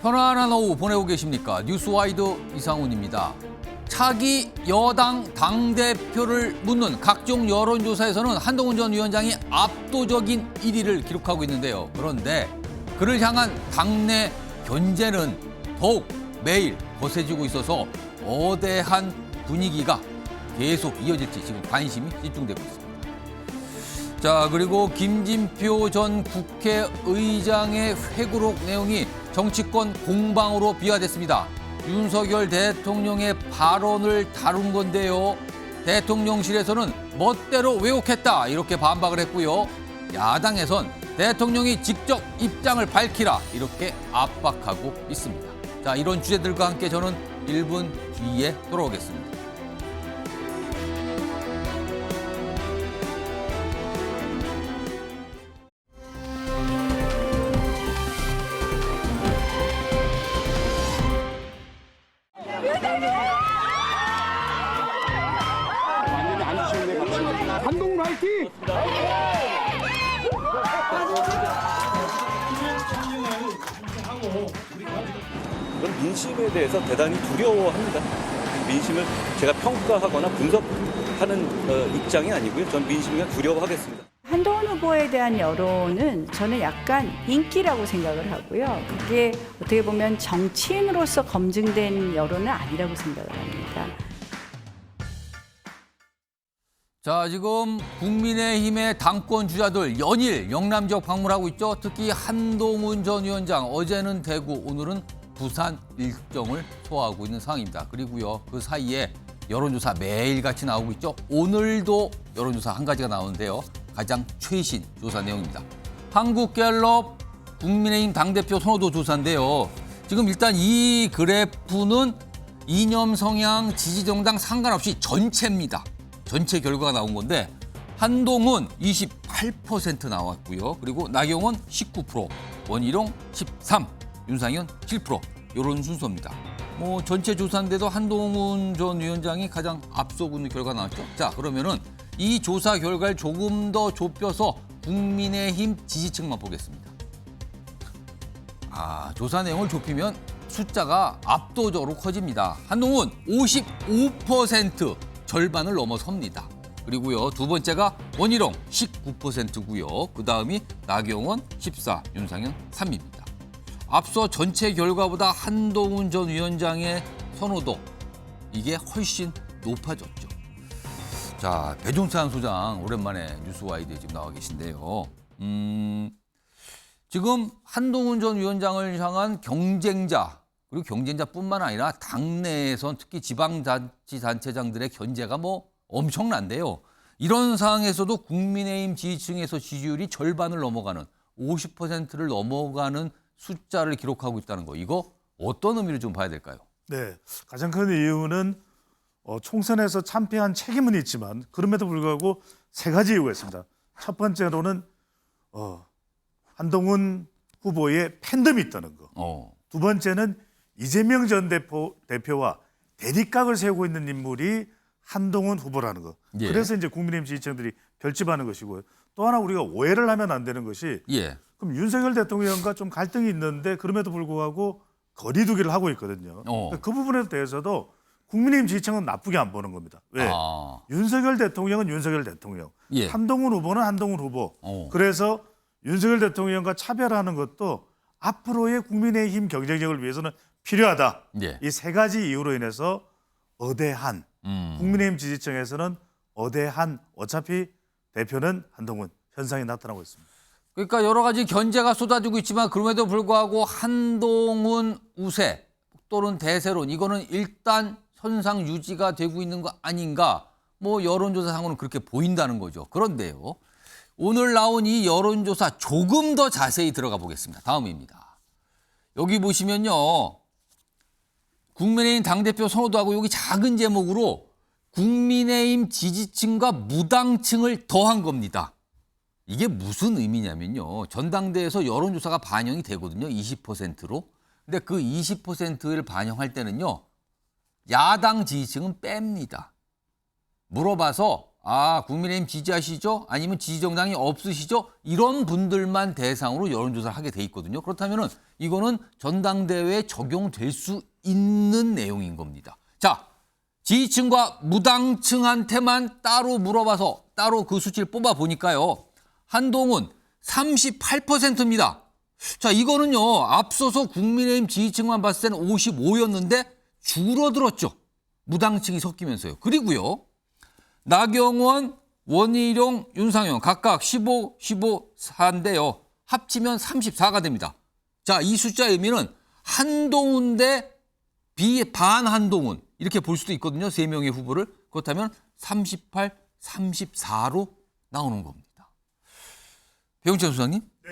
편안한 오후 보내고 계십니까? 뉴스와이드 이상훈입니다. 차기 여당 당대표를 묻는 각종 여론조사에서는 한동훈 전 위원장이 압도적인 1위를 기록하고 있는데요. 그런데 그를 향한 당내 견제는 더욱 매일 거세지고 있어서 거대한 분위기가 계속 이어질지 지금 관심이 집중되고 있습니다. 자, 그리고 김진표 전 국회의장의 회고록 내용이 정치권 공방으로 비화됐습니다. 윤석열 대통령의 발언을 다룬 건데요. 대통령실에서는 멋대로 왜곡했다 이렇게 반박을 했고요. 야당에선 대통령이 직접 입장을 밝히라 이렇게 압박하고 있습니다. 자, 이런 주제들과 함께 저는 1분 뒤에 돌아오겠습니다. 한동훈 화이팅! 저는 민심에 대해서 대단히 두려워합니다. 민심을 제가 평가하거나 분석하는 입장이 아니고요. 전 민심을 두려워하겠습니다. 한동훈 후보에 대한 여론은 저는 약간 인기라고 생각을 하고요. 그게 어떻게 보면 정치인으로서 검증된 여론은 아니라고 생각을 합니다. 자, 지금 국민의힘의 당권 주자들 연일 영남 지역 방문하고 있죠. 특히 한동훈 전 위원장 어제는 대구, 오늘은 부산 일정을 소화하고 있는 상황입니다. 그리고요, 그 사이에 여론조사 매일같이 나오고 있죠. 오늘도 여론조사 한 가지가 나오는데요. 가장 최신 조사 내용입니다. 한국갤럽 국민의힘 당대표 선호도 조사인데요. 지금 일단 이 그래프는 이념 성향 지지정당 상관없이 전체입니다. 전체 결과가 나온 건데 한동훈 28% 나왔고요. 그리고 나경원 19%, 원희룡 13%, 윤상현 7% 이런 순서입니다. 뭐 전체 조사인데도 한동훈 전 위원장이 가장 앞서고 있는 결과가 나왔죠. 자, 그러면은 이 조사 결과를 조금 더 좁혀서 국민의힘 지지층만 보겠습니다. 조사 내용을 좁히면 숫자가 압도적으로 커집니다. 한동훈 55%. 절반을 넘어섭니다. 그리고요, 두 번째가 원희룡 19%고요. 그 다음이 나경원 14, 윤상현 3입니다. 앞서 전체 결과보다 한동훈 전 위원장의 선호도 이게 훨씬 높아졌죠. 자, 배종찬 소장 오랜만에 뉴스와이드에 지금 나와 계신데요. 지금 한동훈 전 위원장을 향한 경쟁자 그리고 경쟁자뿐만 아니라 당내에선 특히 지방자치단체장들의 견제가 뭐 엄청난데요. 이런 상황에서도 국민의힘 지지층에서 지지율이 절반을 넘어가는 50%를 넘어가는 숫자를 기록하고 있다는 거. 이거 어떤 의미를 좀 봐야 될까요? 네, 가장 큰 이유는 총선에서 참패한 책임은 있지만 그럼에도 불구하고 세 가지 이유가 있습니다. 첫 번째로는 한동훈 후보의 팬덤이 있다는 거. 두 번째는 이재명 전 대표와 대립각을 세우고 있는 인물이 한동훈 후보라는 거. 예. 그래서 이제 국민의힘 지지층들이 결집하는 것이고요. 또 하나 우리가 오해를 하면 안 되는 것이 그럼 윤석열 대통령과 좀 갈등이 있는데 그럼에도 불구하고 거리두기를 하고 있거든요. 그 부분에 대해서도 국민의힘 지지층은 나쁘게 안 보는 겁니다. 왜? 윤석열 대통령은 윤석열 대통령, 한동훈 후보는 한동훈 후보. 그래서 윤석열 대통령과 차별하는 것도 앞으로의 국민의힘 경쟁력을 위해서는 필요하다. 이 세 가지 이유로 인해서 어대한 국민의힘 지지층에서는 어대한 어차피 대표는 한동훈 현상이 나타나고 있습니다. 그러니까 여러 가지 견제가 쏟아지고 있지만 그럼에도 불구하고 한동훈 우세 또는 대세론 이거는 일단 현상 유지가 되고 있는 거 아닌가? 뭐 여론조사상으로는 그렇게 보인다는 거죠. 그런데요. 오늘 나온 이 여론조사 조금 더 자세히 들어가 보겠습니다. 다음입니다. 여기 보시면요. 국민의힘 당대표 선호도하고 여기 작은 제목으로 국민의힘 지지층과 무당층을 더한 겁니다. 이게 무슨 의미냐면요. 전당대회에서 여론조사가 반영이 되거든요. 20%로. 근데 그 20%를 반영할 때는요. 야당 지지층은 뺍니다. 물어봐서 국민의힘 지지하시죠? 아니면 지지정당이 없으시죠? 이런 분들만 대상으로 여론조사를 하게 돼 있거든요. 그렇다면 이거는 전당대회에 적용될 수 있는 내용인 겁니다. 자, 지지층과 무당층한테만 따로 물어봐서 따로 그 수치를 뽑아보니까요. 한동훈 38%입니다. 자, 이거는요. 앞서서 국민의힘 지지층만 봤을 때는 55였는데 줄어들었죠. 무당층이 섞이면서요. 그리고요. 나경원, 원희룡, 윤상현 각각 15, 15, 4인데요. 합치면 34가 됩니다. 자, 이 숫자의 의미는 한동훈 대 반한동훈 이렇게 볼 수도 있거든요. 3명의 후보를. 그렇다면 38, 34로 나오는 겁니다. 배용찬 소장님? 네.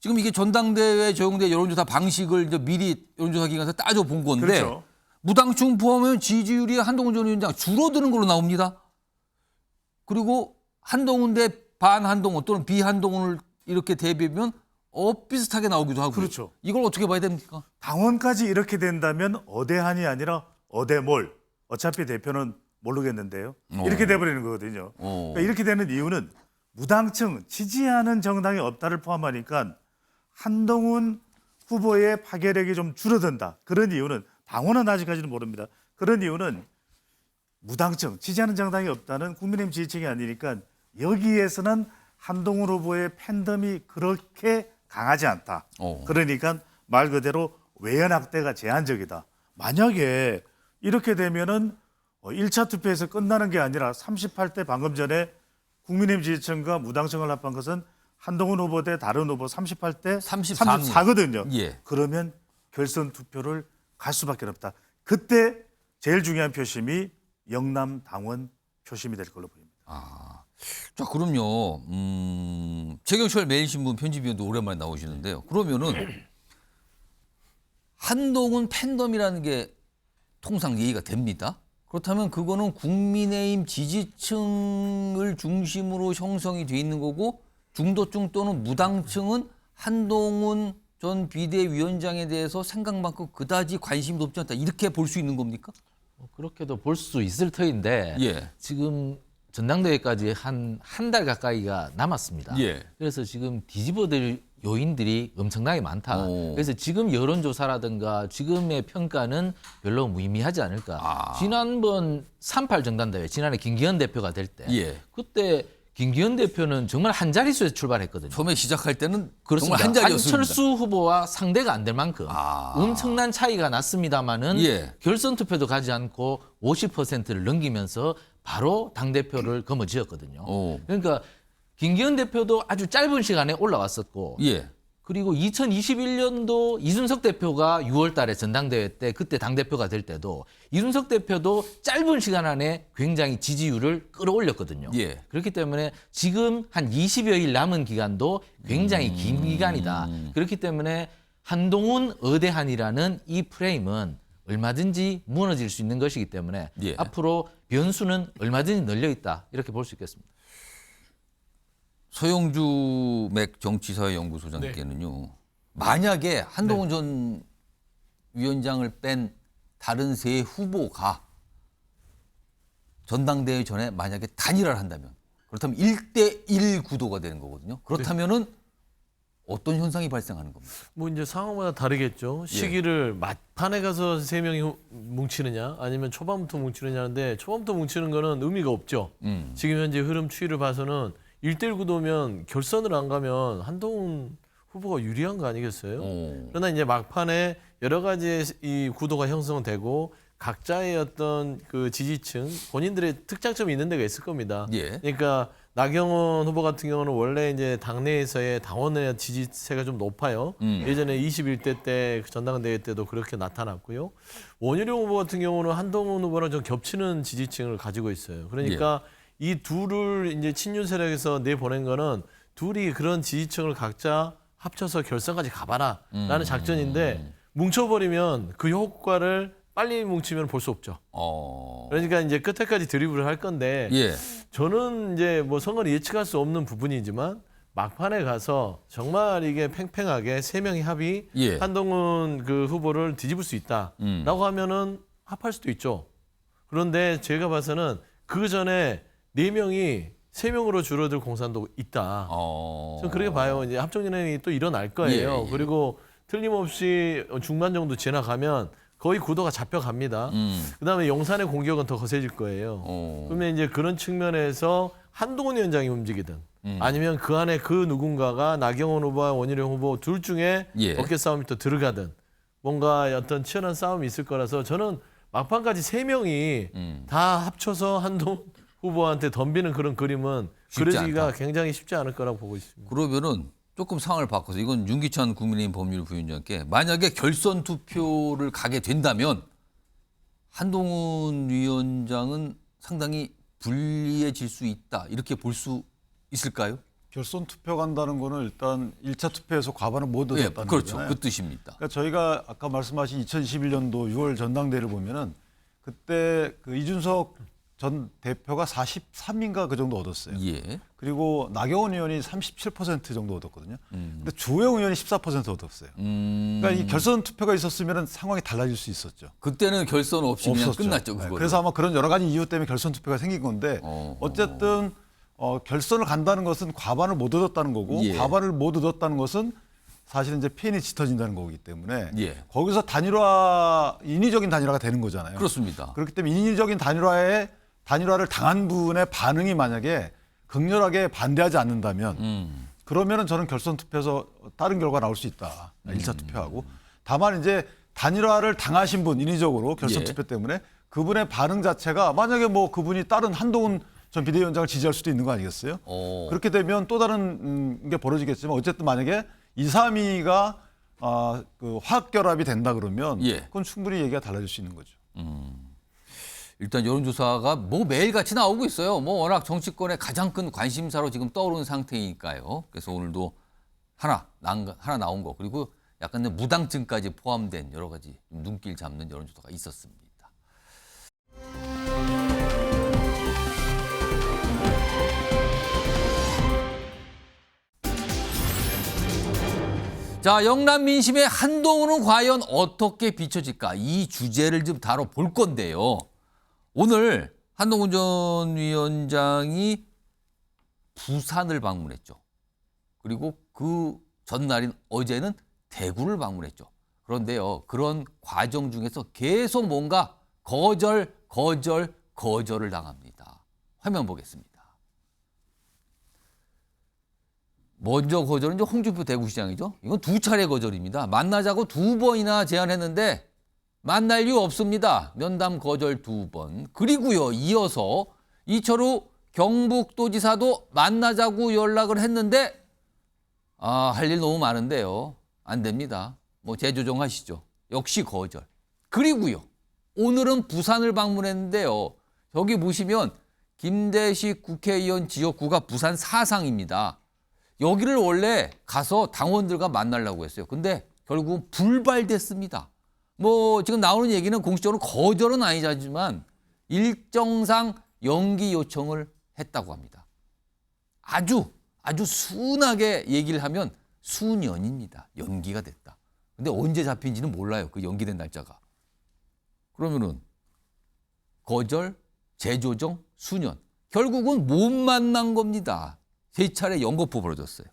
지금 이게 전당대회 적용된 여론조사 방식을 이제 미리 여론조사 기관에서 따져본 건데 그렇죠. 무당층 포함하면 지지율이 한동훈 전 위원장 줄어드는 걸로 나옵니다. 그리고 한동훈 대 반한동훈 또는 비한동훈을 이렇게 대비하면 비슷하게 나오기도 하고. 그렇죠. 이걸 어떻게 봐야 됩니까? 당원까지 이렇게 된다면 어대한이 아니라 어대몰. 어차피 대표는 모르겠는데요. 이렇게 돼버리는 거거든요. 그러니까 이렇게 되는 이유는 무당층, 지지하는 정당이 없다를 포함하니까 한동훈 후보의 파괴력이 좀 줄어든다. 그런 이유는 당원은 아직까지는 모릅니다. 그런 이유는 무당층, 지지하는 정당이 없다는 국민의힘 지지층이 아니니까 여기에서는 한동훈 후보의 팬덤이 그렇게 강하지 않다. 그러니까 말 그대로 외연확대가 제한적이다. 만약에 이렇게 되면은 1차 투표에서 끝나는 게 아니라 38대 방금 전에 국민의힘 지지층과 무당층을 합한 것은 한동훈 후보 대 다른 후보 38대 34거든요. 예. 그러면 결선 투표를 갈 수밖에 없다. 그때 제일 중요한 표심이 영남 당원 표심이 될 걸로 보입니다. 자, 그럼요. 최경철 매일신문 편집위원도 오랜만에 나오시는데요. 그러면은 한동훈 팬덤이라는 게 통상 얘기가 됩니다. 그렇다면 그거는 국민의힘 지지층을 중심으로 형성이 돼 있는 거고 중도층 또는 무당층은 한동훈 전 비대위원장에 대해서 생각만큼 그다지 관심이 높지 않다. 이렇게 볼 수 있는 겁니까? 그렇게도 볼 수 있을 터인데 예. 지금 전당대회까지 한 달 가까이가 남았습니다. 예. 그래서 지금 뒤집어질 요인들이 엄청나게 많다. 그래서 지금 여론조사라든가 지금의 평가는 별로 무의미하지 않을까. 지난번 3.8 전당대회, 지난해 김기현 대표가 될 때 예. 그때 김기현 대표는 정말 한 자릿수에서 출발했거든요. 처음에 시작할 때는 그렇습니다. 정말 한 자리였습니다. 안철수 후보와 상대가 안 될 만큼 엄청난 차이가 났습니다마는 예. 결선 투표도 가지 않고 50%를 넘기면서 바로 당대표를 거머쥐었거든요. 그러니까 김기현 대표도 아주 짧은 시간에 올라왔었고 예. 그리고 2021년도 이준석 대표가 6월 달에 전당대회 때 그때 당대표가 될 때도 이준석 대표도 짧은 시간 안에 굉장히 지지율을 끌어올렸거든요. 예. 그렇기 때문에 지금 한 20여일 남은 기간도 굉장히 긴 기간이다. 그렇기 때문에 한동훈 어대한이라는 이 프레임은 얼마든지 무너질 수 있는 것이기 때문에 예. 앞으로 변수는 얼마든지 널려 있다. 이렇게 볼 수 있겠습니다. 서영주 맥 정치사회연구소장께는요. 만약에 한동훈 전 위원장을 뺀 다른 세 후보가 전당대회 전에 만약에 단일화를 한다면 그렇다면 1대1 구도가 되는 거거든요. 그렇다면은 어떤 현상이 발생하는 겁니까? 뭐 이제 상황마다 다르겠죠. 시기를 막판에 가서 세 명이 뭉치느냐 아니면 초반부터 뭉치느냐인데 초반부터 뭉치는 거는 의미가 없죠. 지금 현재 흐름 추이를 봐서는 1대1 구도면 결선을 안 가면 한동훈 후보가 유리한 거 아니겠어요? 그러나 이제 막판에 여러 가지 이 구도가 형성되고 각자의 어떤 그 지지층 본인들의 특장점이 있는 데가 있을 겁니다. 예. 그러니까 나경원 후보 같은 경우는 원래 이제 당내에서의 당원의 지지세가 좀 높아요. 예전에 21대 때 전당대회 때도 그렇게 나타났고요. 원희룡 후보 같은 경우는 한동훈 후보랑 좀 겹치는 지지층을 가지고 있어요. 그러니까 이 둘을 이제 친윤 세력에서 내보낸 거는 둘이 그런 지지층을 각자 합쳐서 결선까지 가봐라라는 작전인데 뭉쳐버리면 그 효과를 빨리 뭉치면 볼 수 없죠. 그러니까 이제 끝에까지 드리블을 할 건데 저는 이제 뭐 선거를 예측할 수 없는 부분이지만 막판에 가서 정말 이게 팽팽하게 세 명이 합이 한동훈 그 후보를 뒤집을 수 있다라고 하면은 합할 수도 있죠. 그런데 제가 봐서는 그 전에 네 명이 세 명으로 줄어들 공산도 있다. 저는 그렇게 봐요. 이제 합종연행이 또 일어날 거예요. 그리고 틀림없이 중반 정도 지나가면 거의 구도가 잡혀갑니다. 그다음에 용산의 공격은 더 거세질 거예요. 그러면 이제 그런 측면에서 한동훈 위원장이 움직이든 아니면 그 안에 그 누군가가 나경원 후보와 원희룡 후보 둘 중에 예. 어깨 싸움이 또 들어가든 뭔가 어떤 치열한 싸움이 있을 거라서 저는 막판까지 3명이 다 합쳐서 한동훈 후보한테 덤비는 그런 그림은 그려지기가 않다. 굉장히 쉽지 않을 거라고 보고 있습니다. 그러면은 조금 상황을 바꿔서 이건 윤기찬 국민의힘 법률 부위원장께 만약에 결선 투표를 가게 된다면 한동훈 위원장은 상당히 불리해질 수 있다. 이렇게 볼 수 있을까요? 결선 투표 간다는 거는 일단 1차 투표에서 과반을 못 예, 얻었다는 그렇죠. 거잖아요. 그 뜻입니다. 그러니까 저희가 아까 말씀하신 2021년도 6월 전당대회를 보면은 그때 그 이준석 전 대표가 43인가 그 정도 얻었어요. 예. 그리고 나경원 의원이 37% 정도 얻었거든요. 근데 주호영 의원이 14% 얻었어요. 그러니까 이 결선 투표가 있었으면 상황이 달라질 수 있었죠. 그때는 결선 없이 그냥 없었죠. 끝났죠. 네, 그거. 그래서 아마 그런 여러 가지 이유 때문에 결선 투표가 생긴 건데 어쨌든 결선을 간다는 것은 과반을 못 얻었다는 거고 예. 과반을 못 얻었다는 것은 사실은 이제 편이 짙어진다는 거기 때문에 예. 거기서 인위적인 단일화가 되는 거잖아요. 그렇습니다. 그렇기 때문에 인위적인 단일화를 당한 분의 반응이 만약에 극렬하게 반대하지 않는다면 그러면은 저는 결선 투표에서 다른 결과 나올 수 있다. 1차 투표하고. 다만 이제 단일화를 당하신 분 인위적으로 결선 예. 투표 때문에 그분의 반응 자체가 만약에 뭐 그분이 다른 한동훈 전 비대위원장을 지지할 수도 있는 거 아니겠어요? 그렇게 되면 또 다른 게 벌어지겠지만 어쨌든 만약에 2, 3위가 그 화학결합이 된다 그러면 예. 그건 충분히 얘기가 달라질 수 있는 거죠. 일단 여론조사가 뭐 매일같이 나오고 있어요. 뭐 워낙 정치권의 가장 큰 관심사로 지금 떠오르는 상태이니까요. 그래서 오늘도 하나 나온 거 그리고 약간 무당증까지 포함된 여러 가지 눈길 잡는 여론조사가 있었습니다. 자, 영남 민심의 한동훈은 과연 어떻게 비춰질까? 이 주제를 좀 다뤄볼 건데요. 오늘 한동훈 전 위원장이 부산을 방문했죠. 그리고 그 전날인 어제는 대구를 방문했죠. 그런데요, 그런 과정 중에서 계속 뭔가 거절을 당합니다. 화면 보겠습니다. 먼저 거절은 이제 홍준표 대구시장이죠. 이건 2차례 거절입니다. 만나자고 2번이나 제안했는데 만날 이유 없습니다. 면담 거절 2번. 그리고요, 이어서 이철우 경북도지사도 만나자고 연락을 했는데 할 일 너무 많은데요. 안 됩니다. 뭐 재조정하시죠. 역시 거절. 그리고요, 오늘은 부산을 방문했는데요. 여기 보시면 김대식 국회의원 지역구가 부산 사상입니다. 여기를 원래 가서 당원들과 만나려고 했어요. 근데 결국은 불발됐습니다. 뭐 지금 나오는 얘기는 공식적으로 거절은 아니지만 일정상 연기 요청을 했다고 합니다. 아주 순하게 얘기를 하면 수년입니다. 연기가 됐다. 근데 언제 잡힌지는 몰라요. 그 연기된 날짜가. 그러면은 거절, 재조정, 수년. 결국은 못 만난 겁니다. 3차례 연거푸 벌어졌어요.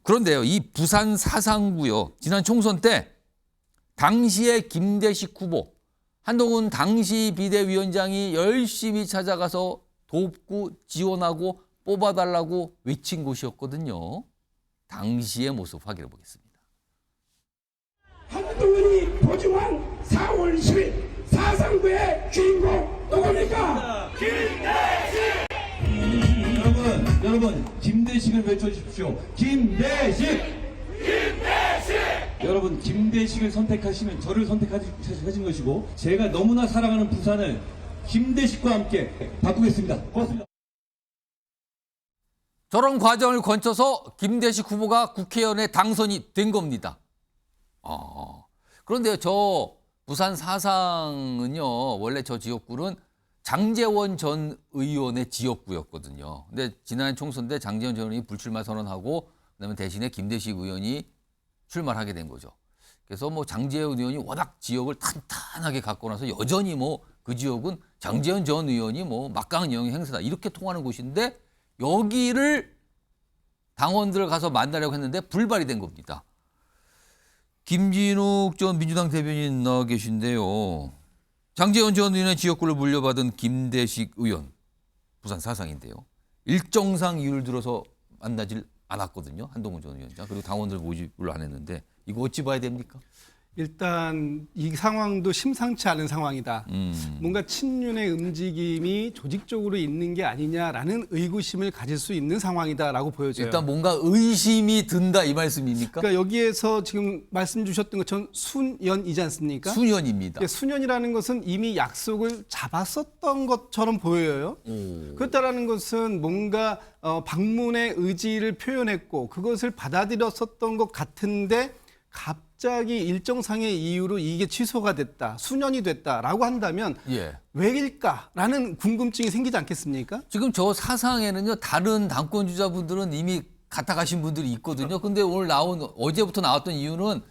그런데요, 이 부산 사상구요, 지난 총선 때 당시의 김대식 후보, 한동훈 당시 비대위원장이 열심히 찾아가서 돕고 지원하고 뽑아달라고 외친 곳이었거든요. 당시의 모습 확인해 보겠습니다. 한동훈이 도중한 4월 10일 사상구의 주인공 누굽니까? 김대식! 여러분 김대식을 외쳐주십시오. 김대식! 여러분 김대식을 선택하시면 저를 선택하신 것이고 제가 너무나 사랑하는 부산을 김대식과 함께 바꾸겠습니다. 고맙습니다. 저런 과정을 거쳐서 김대식 후보가 국회의원에 당선이 된 겁니다. 그런데요, 저 부산 사상은요, 원래 저 지역구는 장제원 전 의원의 지역구였거든요. 근데 지난 총선 때 장제원 전 의원이 불출마 선언하고 그다음에 대신에 김대식 의원이 출마를 하게 된 거죠. 그래서 뭐 장제원 의원이 워낙 지역을 탄탄하게 갖고 나서 여전히 뭐 그 지역은 장제원 전 의원이 뭐 막강한 영향 행사다 이렇게 통하는 곳인데 여기를 당원들 가서 만나려고 했는데 불발이 된 겁니다. 김진욱 전 민주당 대변인 나와 계신데요. 장제원 전 의원의 지역구를 물려받은 김대식 의원, 부산 사상인데요. 일정상 이유를 들어서 만나질 않았거든요. 한동훈 전 위원장. 그리고 당원들 모집을 안 했는데 이거 어찌 봐야 됩니까? 일단 이 상황도 심상치 않은 상황이다. 뭔가 친윤의 움직임이 조직적으로 있는 게 아니냐라는 의구심을 가질 수 있는 상황이다라고 보여져요. 일단 뭔가 의심이 든다 이 말씀입니까? 그러니까 여기에서 지금 말씀 주셨던 것처럼 수년이지 않습니까? 수년입니다. 수년이라는 것은 이미 약속을 잡았었던 것처럼 보여요. 그렇다라는 것은 뭔가 방문의 의지를 표현했고 그것을 받아들였었던 것 같은데 갑자기 일정상의 이유로 이게 취소가 됐다, 수년이 됐다라고 한다면 왜일까라는 궁금증이 생기지 않겠습니까? 지금 저 사상에는요, 다른 당권 주자분들은 이미 갔다 가신 분들이 있거든요. 근데 오늘 어제부터 나왔던 이유는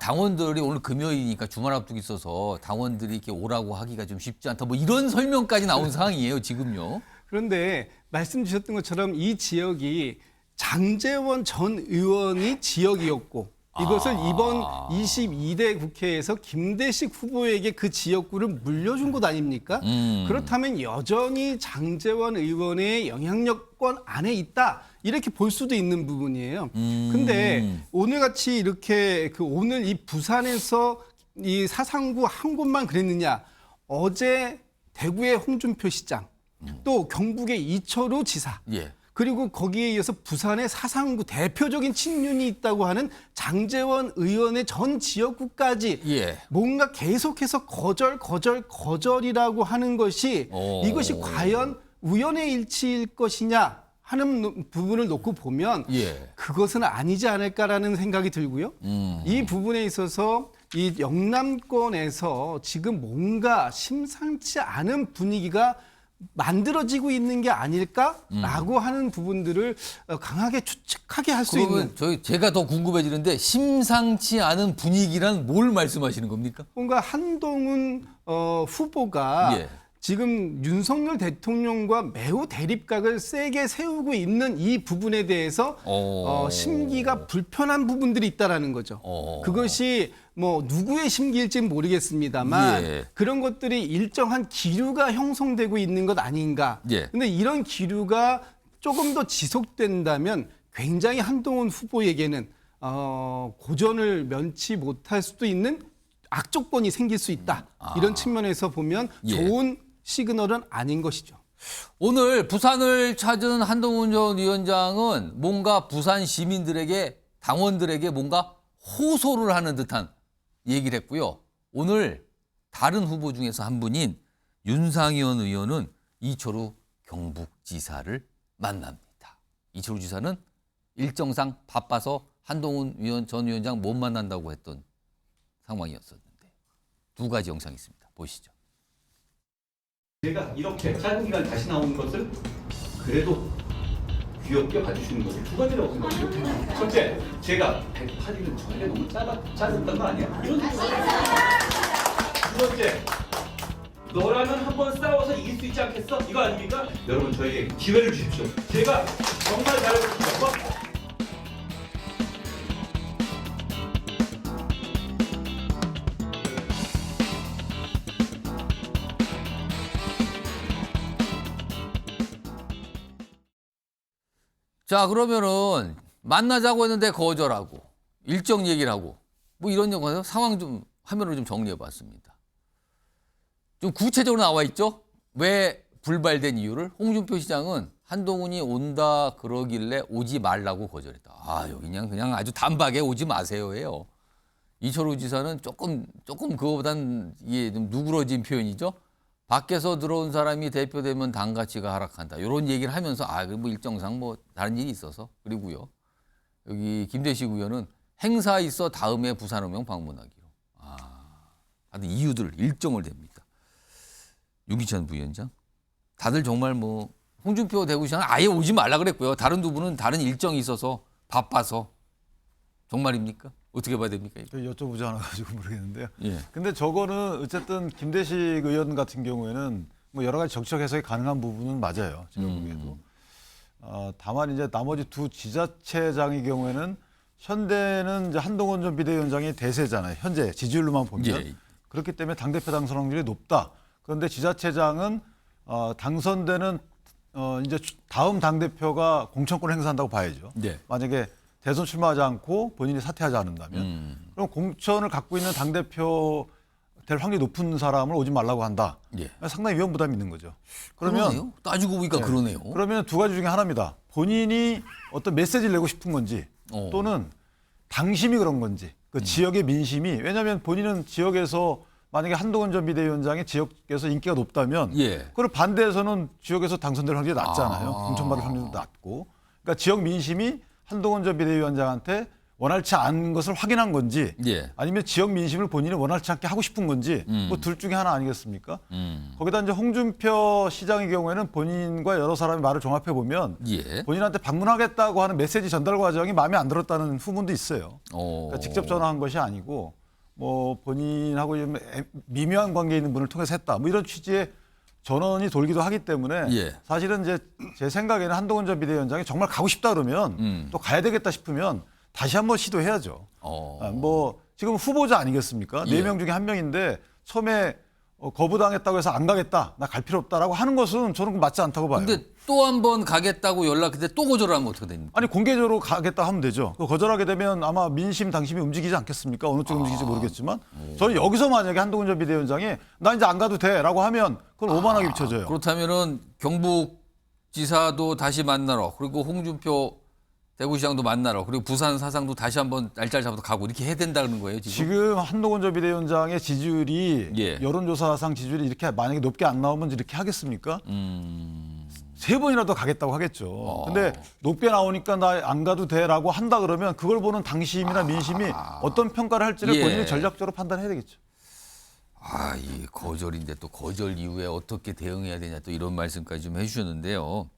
당원들이 오늘 금요일이니까 주말 앞두고 있어서 당원들이 이렇게 오라고 하기가 좀 쉽지 않다. 뭐 이런 설명까지 나온 상황이에요, 지금요. 그런데 말씀 주셨던 것처럼 이 지역이 장제원 전 의원이 지역이었고 이것을 이번 22대 국회에서 김대식 후보에게 그 지역구를 물려준 것 아닙니까? 그렇다면 여전히 장제원 의원의 영향력권 안에 있다. 이렇게 볼 수도 있는 부분이에요. 근데 오늘같이 이렇게 오늘 이 부산에서 이 사상구 한 곳만 그랬느냐. 어제 대구의 홍준표 시장, 또 경북의 이철우 지사, 그리고 거기에 이어서 부산의 사상구 대표적인 친윤이 있다고 하는 장제원 의원의 전 지역구까지 뭔가 계속해서 거절이라고 하는 것이 이것이 과연 우연의 일치일 것이냐 하는 부분을 놓고 보면 그것은 아니지 않을까라는 생각이 들고요. 이 부분에 있어서 이 영남권에서 지금 뭔가 심상치 않은 분위기가 만들어지고 있는 게 아닐까라고 하는 부분들을 강하게 추측하게 할 수 있는. 제가 더 궁금해지는데 심상치 않은 분위기란 뭘 말씀하시는 겁니까? 뭔가 한동훈 후보가 지금 윤석열 대통령과 매우 대립각을 세게 세우고 있는 이 부분에 대해서 심기가 불편한 부분들이 있다라는 거죠. 그것이 뭐 누구의 심기일지는 모르겠습니다만 그런 것들이 일정한 기류가 형성되고 있는 것 아닌가. 근데 이런 기류가 조금 더 지속된다면 굉장히 한동훈 후보에게는 고전을 면치 못할 수도 있는 악조건이 생길 수 있다. 이런 측면에서 보면 좋은 시그널은 아닌 것이죠. 오늘 부산을 찾은 한동훈 전 위원장은 뭔가 부산 시민들에게, 당원들에게 뭔가 호소를 하는 듯한 얘기를 했고요. 오늘 다른 후보 중에서 한 분인 윤상현 의원은 이철우 경북지사를 만납니다. 이철우 지사는 일정상 바빠서 한동훈 전 위원장 못 만난다고 했던 상황이었었는데 두 가지 영상이 있습니다. 보시죠. 제가 이렇게 짧은 기간 다시 나오는 것을 그래도 귀엽게 봐주시는 것이 두 가지라고 생각해요. 첫째, 제가 108일은 전에 너무 짧았던 거 아니야? 두 번째, 너라면 한번 싸워서 이길 수 있지 않겠어? 이거 아닙니까? 여러분 저에게 기회를 주십시오. 제가 정말 잘해보겠습니다. 자, 그러면은 만나자고 했는데 거절하고 일정 얘기를 하고 뭐 이런 영화에서 상황 좀 화면으로 좀 정리해 봤습니다. 좀 구체적으로 나와 있죠? 왜 불발된 이유를 홍준표 시장은 한동훈이 온다 그러길래 오지 말라고 거절했다. 여기 그냥 아주 단박에 오지 마세요예요. 이철우 지사는 조금 그거보단 이게 좀 누그러진 표현이죠. 밖에서 들어온 사람이 대표되면 당 가치가 하락한다. 이런 얘기를 하면서 뭐 일정상 뭐 다른 일이 있어서 그리고요. 여기 김대식 의원은 행사 있어 다음에 부산호명 방문하기로. 하여튼 이유들 일정을 댑니다. 윤기찬 부위원장. 다들 정말 뭐 홍준표 대구시장은 아예 오지 말라 그랬고요. 다른 두 분은 다른 일정이 있어서 바빠서. 정말입니까? 어떻게 봐야 됩니까? 여쭤보지 않아가지고 모르겠는데요. 근데 저거는 어쨌든 김대식 의원 같은 경우에는 뭐 여러 가지 정치적 해석이 가능한 부분은 맞아요. 제가 보기에도. 다만 이제 나머지 두 지자체장의 경우에는 현대는 이제 한동훈 전 비대위원장이 대세잖아요. 현재 지지율로만 보면. 예. 그렇기 때문에 당대표 당선 확률이 높다. 그런데 지자체장은 당선되는 이제 다음 당대표가 공천권을 행사한다고 봐야죠. 네. 만약에 대선 출마하지 않고 본인이 사퇴하지 않는다면 그럼 공천을 갖고 있는 당대표 될 확률이 높은 사람을 오지 말라고 한다. 예. 상당히 위험 부담이 있는 거죠. 그러면 그러네요. 따지고 보니까 그러네요. 그러면 두 가지 중에 하나입니다. 본인이 어떤 메시지를 내고 싶은 건지 또는 당심이 그런 건지 그 지역의 민심이 왜냐하면 본인은 지역에서 만약에 한동훈 전 비대위원장이 지역에서 인기가 높다면 예. 그걸 반대해서는 지역에서 당선될 확률이 낮잖아요. 공천받을 확률도 낮고. 그러니까 지역 민심이 한동훈 전 비대위원장한테 원활치 않은 것을 확인한 건지 예. 아니면 지역 민심을 본인이 원활치 않게 하고 싶은 건지 뭐 둘 중에 하나 아니겠습니까? 거기다 이제 홍준표 시장의 경우에는 본인과 여러 사람이 말을 종합해 보면 예. 본인한테 방문하겠다고 하는 메시지 전달 과정이 마음에 안 들었다는 후문도 있어요. 그러니까 직접 전화한 것이 아니고 뭐 본인하고 좀 미묘한 관계에 있는 분을 통해서 했다. 뭐 이런 취지의 전원이 돌기도 하기 때문에 예. 사실은 이제 제 생각에는 한동훈 전 비대위원장이 정말 가고 싶다 그러면 또 가야 되겠다 싶으면 다시 한번 시도해야죠. 뭐 지금 후보자 아니겠습니까? 예. 4명 중에 1명인데 처음에 거부당했다고 해서 안 가겠다, 나 갈 필요 없다라고 하는 것은 저는 맞지 않다고 봐요. 근데 또 한 번 가겠다고 연락했는데 또 거절하면 어떻게 됩니까? 아니 공개적으로 가겠다 하면 되죠. 거절하게 되면 아마 민심 당심이 움직이지 않겠습니까? 어느 쪽 움직이지 모르겠지만 저는 여기서 만약에 한동훈 전 비대위원장이 나 이제 안 가도 돼라고 하면 그건 오만하게 비춰져요. 그렇다면은 경북지사도 다시 만나러 그리고 홍준표 대구시장도 만나러 그리고 부산 사상도 다시 한번 날짜를 잡아서 가고 이렇게 해야 된다는 거예요 지금? 지금 한동훈 전 비대위원장의 지지율이 예. 여론조사상 지지율이 이렇게 만약에 높게 안 나오면 이렇게 하겠습니까? 3번이라도 가겠다고 하겠죠. 근데 높게 나오니까 나 안 가도 돼라고 한다 그러면 그걸 보는 당심이나 민심이 어떤 평가를 할지를 예. 본인이 전략적으로 판단해야 되겠죠. 이 거절인데 또 거절 이후에 어떻게 대응해야 되냐 또 이런 말씀까지 좀 해주셨는데요.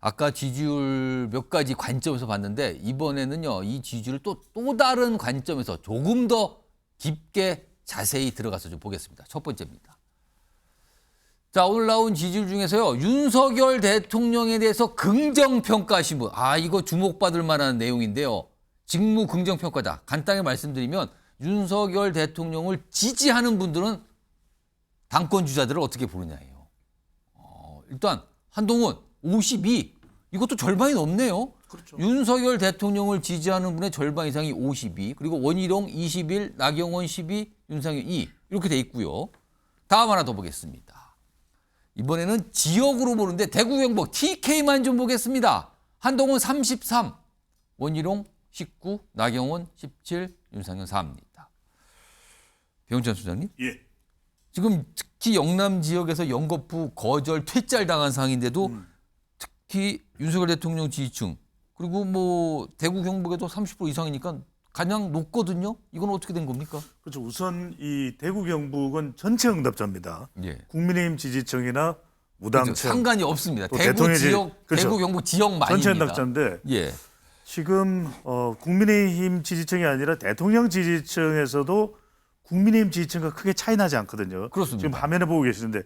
아까 지지율 몇 가지 관점에서 봤는데 이번에는요 이 지지율을 또 다른 관점에서 조금 더 깊게 자세히 들어가서 좀 보겠습니다. 첫 번째입니다. 자 오늘 나온 지지율 중에서요 윤석열 대통령에 대해서 긍정평가하신 분, 이거 주목받을 만한 내용인데요. 직무 긍정평가다. 간단하게 말씀드리면 윤석열 대통령을 지지하는 분들은 당권 주자들을 어떻게 부르냐예요. 일단 한동훈 52, 이것도 절반이 넘네요. 그렇죠. 윤석열 대통령을 지지하는 분의 절반 이상이 52, 그리고 원희룡 21, 나경원 12, 윤상현 2 이렇게 돼 있고요. 다음 하나 더 보겠습니다. 이번에는 지역으로 보는데 대구 경북 TK만 좀 보겠습니다. 한동훈 33, 원희룡 19, 나경원 17, 윤상현 4입니다. 배훈찬 소장님? 예. 지금 특히 영남 지역에서 연거푸 거절 퇴짜를 당한 상황인데도 특히 윤석열 대통령 지지층 그리고 뭐 대구 경북에도 30% 이상이니까 가장 높거든요. 이건 어떻게 된 겁니까? 그렇죠. 우선 이 대구 경북은 전체 응답자입니다. 예. 국민의힘 지지층이나 무당층 그렇죠. 상관이 없습니다. 또 대구 대통령의 지역, 그렇죠. 대구 경북 지역만입니다. 전체 응답자인데 예. 지금 국민의힘 지지층이 아니라 대통령 지지층에서도 국민의힘 지지층과 크게 차이 나지 않거든요. 그렇습니다. 지금 화면에 보고 계시는데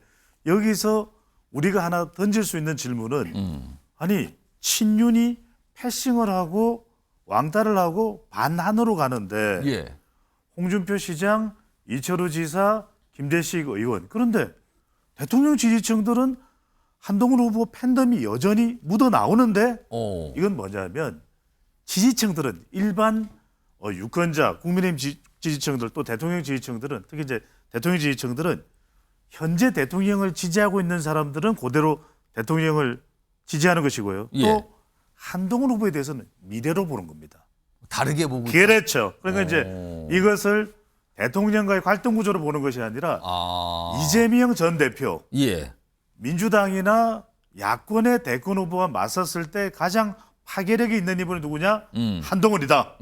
여기서 우리가 하나 던질 수 있는 질문은 아니 친윤이 패싱을 하고 왕따를 하고 반환으로 가는데 예. 홍준표 시장, 이철우 지사, 김대식 의원 그런데 대통령 지지층들은 한동훈 후보 팬덤이 여전히 묻어 나오는데 이건 뭐냐면 지지층들은 일반 유권자, 국민의힘 지지층들 또 대통령 지지층들은 특히 이제 대통령 지지층들은 현재 대통령을 지지하고 있는 사람들은 그대로 대통령을 지지하는 것이고요. 예. 또 한동훈 후보에 대해서는 미래로 보는 겁니다. 다르게 보고 그렇죠. 그러니까 이제 이것을 대통령과의 갈등 구조로 보는 것이 아니라 이재명 전 대표, 예. 민주당이나 야권의 대권 후보와 맞섰을 때 가장 파괴력이 있는 인물이 누구냐? 한동훈이다.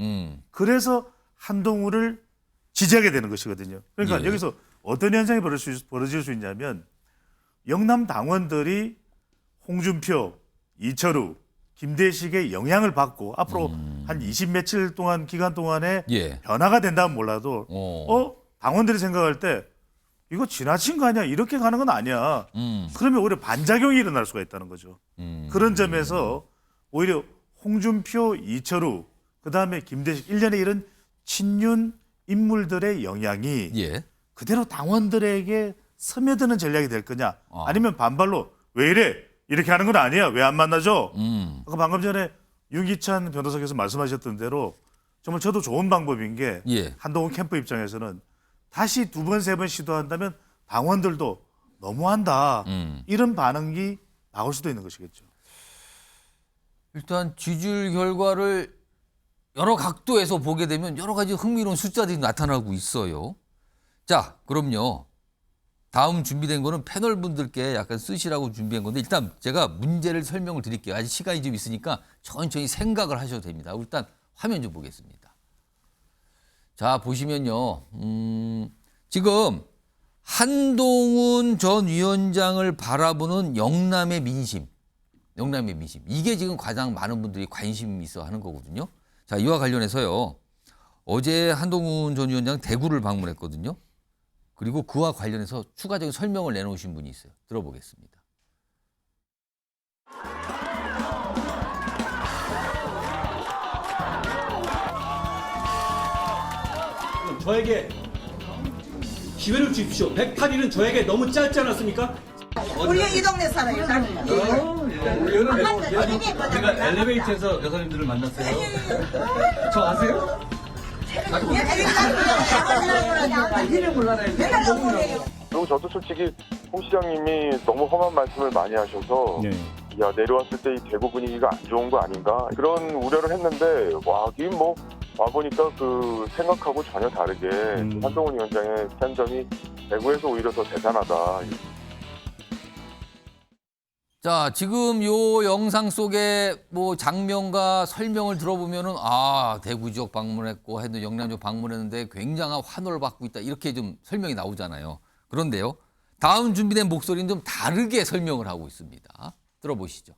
그래서 한동훈을 지지하게 되는 것이거든요. 그러니까 예. 여기서 어떤 현상이 벌어질 수 있냐면 영남 당원들이 홍준표, 이철우, 김대식의 영향을 받고 앞으로 한 20 며칠 동안 기간 동안에 예. 변화가 된다면 몰라도 당원들이 생각할 때 이거 지나친 거 아니야? 이렇게 가는 건 아니야. 그러면 오히려 반작용이 일어날 수가 있다는 거죠. 그런 점에서 오히려 홍준표, 이철우 그다음에 김대식 일련의 이런 친윤 인물들의 영향이 예. 그대로 당원들에게 스며드는 전략이 될 거냐? 아니면 반발로 왜 이래? 이렇게 하는 건 아니야. 왜 안 만나죠? 아까 방금 전에 윤기찬 변호사께서 말씀하셨던 대로 정말 저도 좋은 방법인 게 예. 한동훈 캠프 입장에서는 다시 2번, 3번 시도한다면 당원들도 너무한다. 이런 반응이 나올 수도 있는 것이겠죠. 일단 지지율 결과를 여러 각도에서 보게 되면 여러 가지 흥미로운 숫자들이 나타나고 있어요. 자, 그럼요. 다음 준비된 거는 패널 분들께 약간 쓰시라고 준비한 건데 일단 제가 문제를 설명을 드릴게요. 아직 시간이 좀 있으니까 천천히 생각을 하셔도 됩니다. 일단 화면 좀 보겠습니다. 자, 보시면요. 지금 한동훈 전 위원장을 바라보는 영남의 민심. 이게 지금 가장 많은 분들이 관심이 있어 하는 거거든요. 자, 이와 관련해서요. 어제 한동훈 전 위원장 대구를 방문했거든요. 그리고 그와 관련해서 추가적인 설명을 내놓으신 분이 있어요. 들어보겠습니다. 저에게 기회를 주십시오. 108일은 저에게 너무 짧지 않았습니까? 우리 이 동네 살아요. 제가 엘리베이터에서 여사님들을 만났어요. 저 아세요? 그리고 저도 솔직히 홍 시장님이 너무 험한 말씀을 많이 하셔서 야 내려왔을 때 이 대구 분위기가 안 좋은 거 아닌가 그런 우려를 했는데 와 보니까 그 생각하고 전혀 다르게 한동훈 위원장의 스탠점이 대구에서 오히려 더 대단하다. 자, 지금 요 영상 속에 뭐 장면과 설명을 들어보면은 대구 지역 방문했고 영남 지역 방문했는데 굉장한 환호를 받고 있다. 이렇게 좀 설명이 나오잖아요. 그런데요. 다음 준비된 목소리는 좀 다르게 설명을 하고 있습니다. 들어보시죠.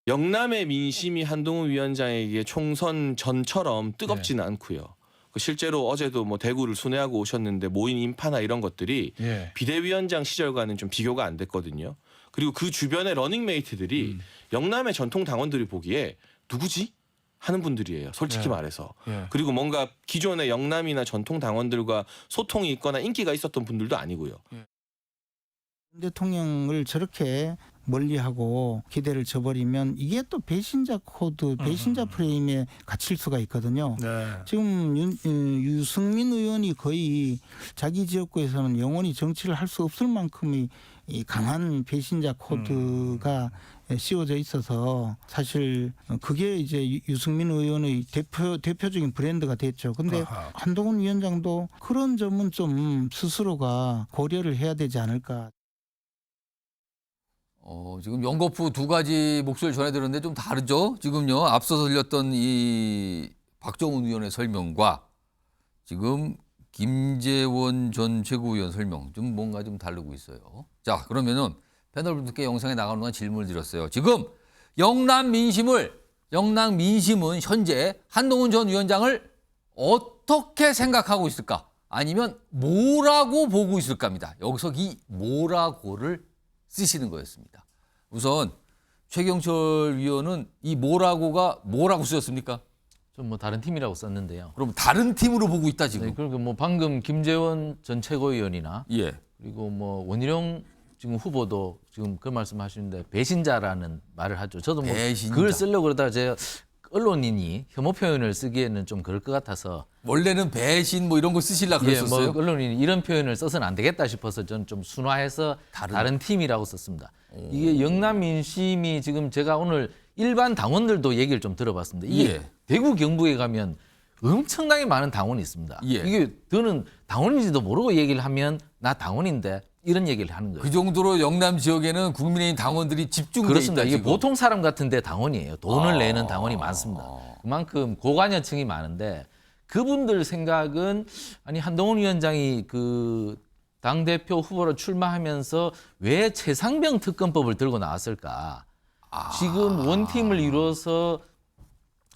영남의 민심이 한동훈 위원장에게 총선 전처럼 뜨겁지는 않고요. 실제로 어제도 뭐 대구를 순회하고 오셨는데 모인 인파나 이런 것들이 비대위원장 시절과는 좀 비교가 안 됐거든요. 그리고 그 주변의 러닝메이트들이 영남의 전통 당원들이 보기에 누구지? 하는 분들이에요. 솔직히 말해서. 그리고 뭔가 기존의 영남이나 전통 당원들과 소통이 있거나 인기가 있었던 분들도 아니고요. 대통령을 저렇게 멀리하고 기대를 저버리면 이게 또 배신자 코드, 배신자 프레임에 갇힐 수가 있거든요. 지금 유승민 의원이 거의 자기 지역구에서는 영원히 정치를 할 수 없을 만큼의 이 강한 배신자 코드가 씌워져 있어서 사실 그게 이제 유승민 의원의 대표적인 브랜드가 됐죠. 근데 한동훈 위원장도 그런 점은 좀 스스로가 고려를 해야 되지 않을까. 지금 연거푸 두 가지 목소리를 전해드렸는데 좀 다르죠? 지금요, 앞서서 들렸던 이 박정훈 의원의 설명과 지금 김재원 전 최고위원 설명 좀 뭔가 좀 다르고 있어요. 자, 그러면은 패널분들께 영상에 나가는 동안 질문을 드렸어요. 지금 영남 민심은 현재 한동훈 전 위원장을 어떻게 생각하고 있을까? 아니면 뭐라고 보고 있을까입니다. 여기서 이 뭐라고를 쓰시는 거였습니다. 우선 최경철 위원은 이 뭐라고가 뭐라고 쓰셨습니까? 좀 뭐 다른 팀이라고 썼는데요. 그럼 다른 팀으로 보고 있다 지금. 네, 그리고 뭐 방금 김재원 전 최고위원이나 그리고 뭐 원희룡 지금 후보도 지금 그 말씀하시는데 배신자라는 말을 하죠. 저도 뭐 그걸 쓰려고 그러다가 제가 언론인이 혐오 표현을 쓰기에는 좀 그럴 것 같아서 원래는 배신 뭐 이런 거 쓰시려고 그랬었어요? 뭐 언론인이 이런 표현을 써서는 안 되겠다 싶어서 저는 좀 순화해서 다른 팀이라고 썼습니다. 이게 영남 민심이 지금 제가 오늘 일반 당원들도 얘기를 좀 들어봤습니다. 이게 대구 경북에 가면 엄청나게 많은 당원이 있습니다. 이게 저는 당원인지도 모르고 얘기를 하면 나 당원인데 이런 얘기를 하는 거예요. 그 정도로 영남 지역에는 국민의힘 당원들이 집중돼 그렇습니다. 있다. 이게 지금. 보통 사람 같은데 당원이에요. 돈을 내는 당원이 많습니다. 그만큼 고관여층이 많은데 그분들 생각은 아니 한동훈 위원장이 그 당대표 후보로 출마하면서 왜 최상병 특검법을 들고 나왔을까? 지금 원팀을 이뤄서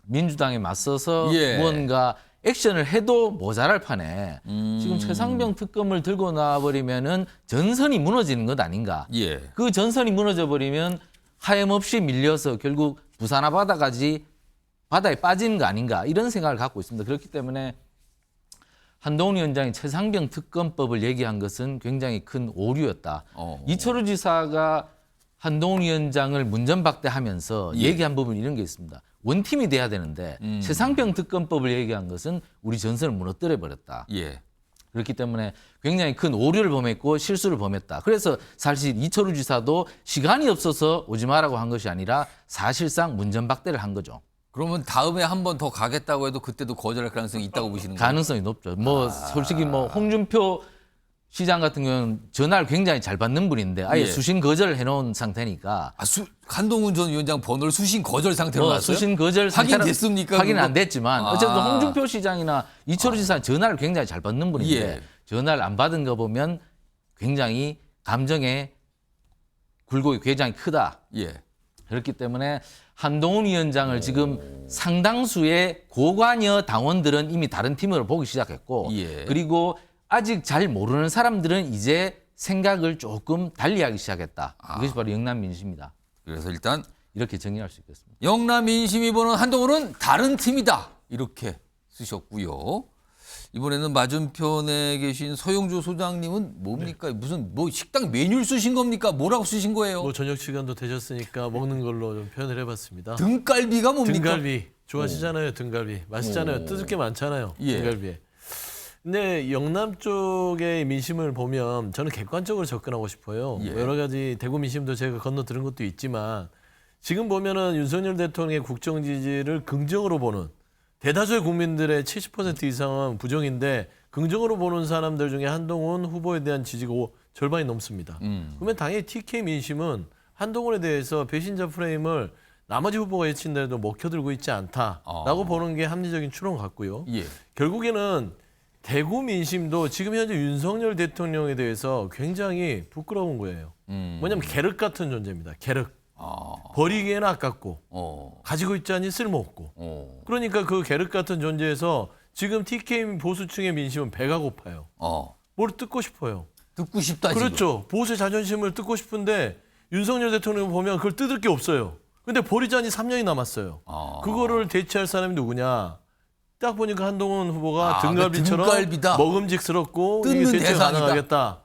민주당에 맞서서 무언가 액션을 해도 모자랄 판에 지금 최상병 특검을 들고 나와버리면은 전선이 무너지는 것 아닌가. 그 전선이 무너져 버리면 하염없이 밀려서 결국 부산 앞바다까지 바다에 빠지는 거 아닌가 이런 생각을 갖고 있습니다. 그렇기 때문에 한동훈 위원장이 최상병 특검법을 얘기한 것은 굉장히 큰 오류였다. 이철우 지사가 한동훈 위원장을 문전박대하면서 얘기한 부분이 이런 게 있습니다. 원팀이 돼야 되는데 최상병 특검법을 얘기한 것은 우리 전선을 무너뜨려버렸다. 그렇기 때문에 굉장히 큰 오류를 범했고 실수를 범했다. 그래서 사실 이철우 지사도 시간이 없어서 오지 마라고 한 것이 아니라 사실상 문전박대를 한 거죠. 그러면 다음에 한 번 더 가겠다고 해도 그때도 거절할 가능성이 있다고 보시는 거예요? 가능성이 높죠. 뭐 솔직히 뭐 홍준표 시장 같은 경우는 전화를 굉장히 잘 받는 분인데 아예 수신 거절을 해놓은 상태니까. 한동훈 전 위원장 번호를 수신 거절 상태로 뭐 놨어요? 수신 거절 확인됐습니까? 확인은 안 됐지만 어쨌든 홍준표 시장이나 이철우 지사는 전화를 굉장히 잘 받는 분인데 전화를 안 받은 거 보면 굉장히 감정의 굴곡이 굉장히 크다. 그렇기 때문에 한동훈 위원장을 지금 상당수의 고관여 당원들은 이미 다른 팀으로 보기 시작했고 그리고 아직 잘 모르는 사람들은 이제 생각을 조금 달리하기 시작했다. 이것이 바로 영남 민심이다. 그래서 일단 이렇게 정리할 수 있겠습니다. 영남 민심이 보는 한동훈은 다른 팀이다. 이렇게 쓰셨고요. 이번에는 맞은편에 계신 서영주 소장님은 뭡니까? 무슨 뭐 식당 메뉴를 쓰신 겁니까? 뭐라고 쓰신 거예요? 뭐 저녁 시간도 되셨으니까 먹는 걸로 좀 표현을 해봤습니다. 등갈비가 뭡니까? 등갈비 좋아하시잖아요. 등갈비 맛있잖아요. 뜯을 게 많잖아요. 등갈비에. 근데 영남 쪽의 민심을 보면 저는 객관적으로 접근하고 싶어요. 여러 가지 대구 민심도 제가 건너들은 것도 있지만 지금 보면은 윤석열 대통령의 국정 지지를 긍정으로 보는 대다수의 국민들의 70% 이상은 부정인데 긍정으로 보는 사람들 중에 한동훈 후보에 대한 지지가 절반이 넘습니다. 그러면 당연히 TK 민심은 한동훈에 대해서 배신자 프레임을 나머지 후보가 외친데도 먹혀들고 있지 않다라고 보는 게 합리적인 추론 같고요. 결국에는 대구 민심도 지금 현재 윤석열 대통령에 대해서 굉장히 부끄러운 거예요. 뭐냐면 계륵 같은 존재입니다. 계륵. 버리기에는 아깝고 가지고 있자니 쓸모없고 그러니까 그 계륵 같은 존재에서 지금 TK 보수층의 민심은 배가 고파요. 뭘 뜯고 싶어요. 듣고 싶다. 그렇죠. 지금. 보수의 자존심을 뜯고 싶은데 윤석열 대통령 보면 그걸 뜯을 게 없어요. 근데 버리자니 3년이 남았어요. 그거를 대체할 사람이 누구냐. 딱 보니까 한동훈 후보가 등갈비처럼 등갈비다. 먹음직스럽고 뜯는 이게 대체 대상이다. 가능하겠다.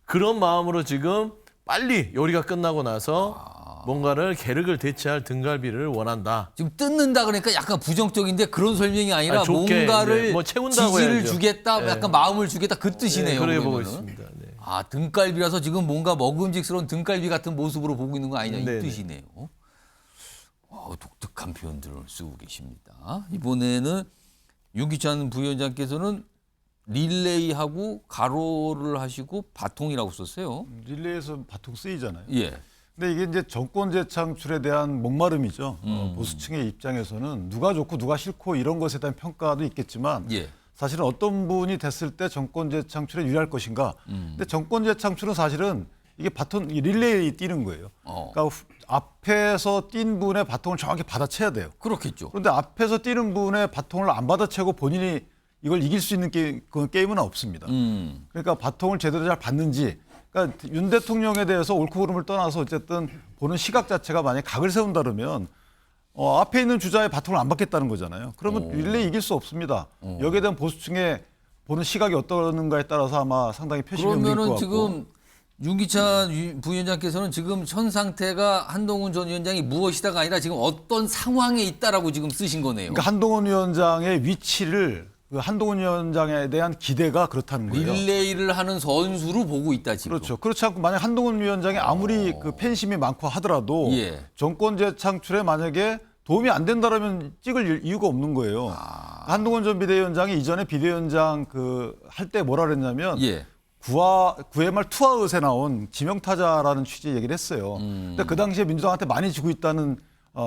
그런 마음으로 지금 빨리 요리가 끝나고 나서 뭔가를 계륵을 대체할 등갈비를 원한다. 지금 뜯는다 그러니까 약간 부정적인데 그런 설명이 아니라 좋게 뭔가를 뭐 채운다고 지지를 해야죠. 주겠다, 약간 마음을 주겠다 그 뜻이네요. 그렇게 보고 그러면은. 있습니다. 네. 등갈비라서 지금 뭔가 먹음직스러운 등갈비 같은 모습으로 보고 있는 거 아니냐 이 뜻이네요. 독특한 표현들을 쓰고 계십니다. 이번에는 윤기찬 부위원장께서는 릴레이하고 가로를 하시고 바통이라고 썼어요. 릴레이에서 바통 쓰이잖아요. 근데 이게 이제 정권 재창출에 대한 목마름이죠. 보수층의 입장에서는 누가 좋고 누가 싫고 이런 것에 대한 평가도 있겠지만 사실은 어떤 분이 됐을 때 정권 재창출에 유리할 것인가. 근데 정권 재창출은 사실은 이게 바통 릴레이 뛰는 거예요. 그러니까 앞에서 뛴 분의 바통을 정확히 받아쳐야 돼요. 그렇겠죠. 그런데 앞에서 뛰는 분의 바통을 안 받아채고 본인이 이걸 이길 수 있는 게임은 없습니다. 그러니까 바통을 제대로 잘 받는지. 그러니까 윤 대통령에 대해서 옳고 그름을 떠나서 어쨌든 보는 시각 자체가 만약에 각을 세운다 그러면 앞에 있는 주자의 바통을 안 받겠다는 거잖아요. 그러면 릴레이 이길 수 없습니다. 여기에 대한 보수층의 보는 시각이 어떠는가에 따라서 아마 상당히 표시명일 것 같고. 그러면은 지금 윤기찬 부위원장께서는 지금 현 상태가 한동훈 전 위원장이 무엇이다가 아니라 지금 어떤 상황에 있다라고 지금 쓰신 거네요. 그러니까 한동훈 위원장의 위치를 그 한동훈 위원장에 대한 기대가 그렇다는 거예요. 릴레이를 하는 선수로 보고 있다 지금. 그렇죠. 그렇지 않고 만약 한동훈 위원장이 아무리 그 팬심이 많고 하더라도 정권 재창출에 만약에 도움이 안 된다라면 찍을 이유가 없는 거예요. 한동훈 전 비대위원장이 이전에 비대위원장 할 때 뭐라 그랬냐면 구회 말 투아웃에 나온 지명타자라는 취지의 얘기를 했어요. 근데 그 당시에 민주당한테 많이 지고 있다는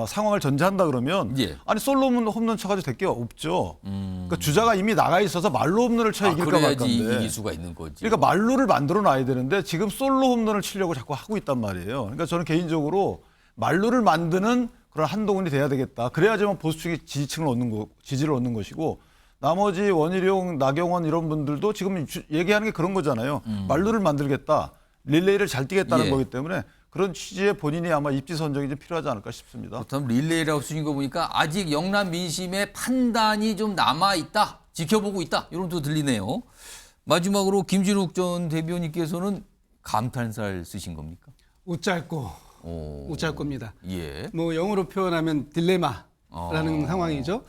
상황을 전제한다 그러면 아니 솔로 홈런 쳐가지고 될 게 없죠. 그러니까 주자가 이미 나가 있어서 말로 홈런을 쳐 이길까 말까인데. 이길 수가 있는 거지. 그러니까 말로를 만들어 놔야 되는데 지금 솔로 홈런을 치려고 자꾸 하고 있단 말이에요. 그러니까 저는 개인적으로 말로를 만드는 그런 한동훈이 돼야 되겠다. 그래야지만 보수층이 지지를 얻는 것이고 나머지 원희룡, 나경원 이런 분들도 지금 얘기하는 게 그런 거잖아요. 말로를 만들겠다. 릴레이를 잘 뛰겠다는 거기 때문에 그런 취지의 본인이 아마 입지 선정이 좀 필요하지 않을까 싶습니다. 그렇다면 릴레이라고 쓰신 거 보니까 아직 영남 민심의 판단이 좀 남아있다, 지켜보고 있다 이런 또 들리네요. 마지막으로 김진욱 전 대변인께서는 감탄사를 쓰신 겁니까? 웃잘고 웃잘겁니다. 예. 뭐 영어로 표현하면 딜레마라는 상황이죠.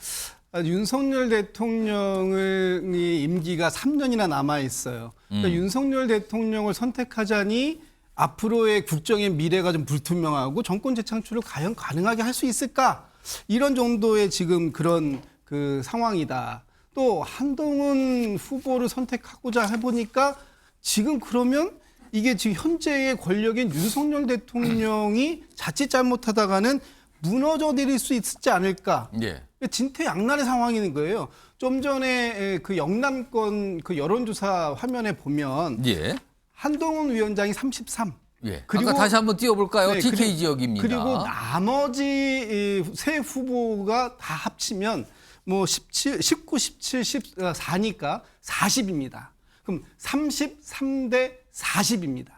윤석열 대통령의 임기가 3년이나 남아 있어요. 그러니까 윤석열 대통령을 선택하자니 앞으로의 국정의 미래가 좀 불투명하고 정권 재창출을 과연 가능하게 할 수 있을까? 이런 정도의 지금 그런 그 상황이다. 또 한동훈 후보를 선택하고자 해보니까 지금 그러면 이게 지금 현재의 권력인 윤석열 대통령이 자칫 잘못하다가는 무너져 내릴 수 있지 않을까? 예. 진퇴양난의 상황인 거예요. 좀 전에 그 영남권 그 여론조사 화면에 보면 예. 한동훈 위원장이 33. 예. 그리고 아까 다시 한번 띄워볼까요? 네, TK 지역입니다. 그리고 나머지 세 후보가 다 합치면 뭐 19, 17, 14니까 40입니다. 그럼 33대 40입니다.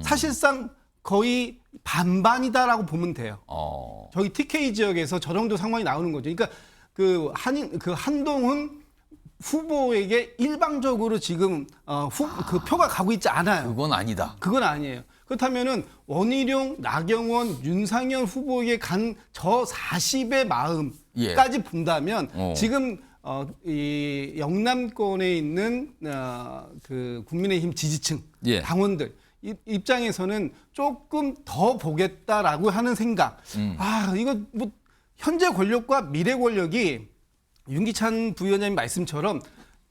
사실상 거의 반반이다라고 보면 돼요. 저희 TK 지역에서 저 정도 상황이 나오는 거죠. 그러니까 그 한동훈 후보에게 일방적으로 지금 그 표가 가고 있지 않아요. 그건 아니다. 그건 아니에요. 그렇다면은 원희룡, 나경원, 윤상현 후보에게 간 저 40의 마음까지 본다면 지금 이 영남권에 있는 그 국민의힘 지지층 당원들 입장에서는 조금 더 보겠다라고 하는 생각. 이거 뭐 현재 권력과 미래 권력이 윤기찬 부위원장님 말씀처럼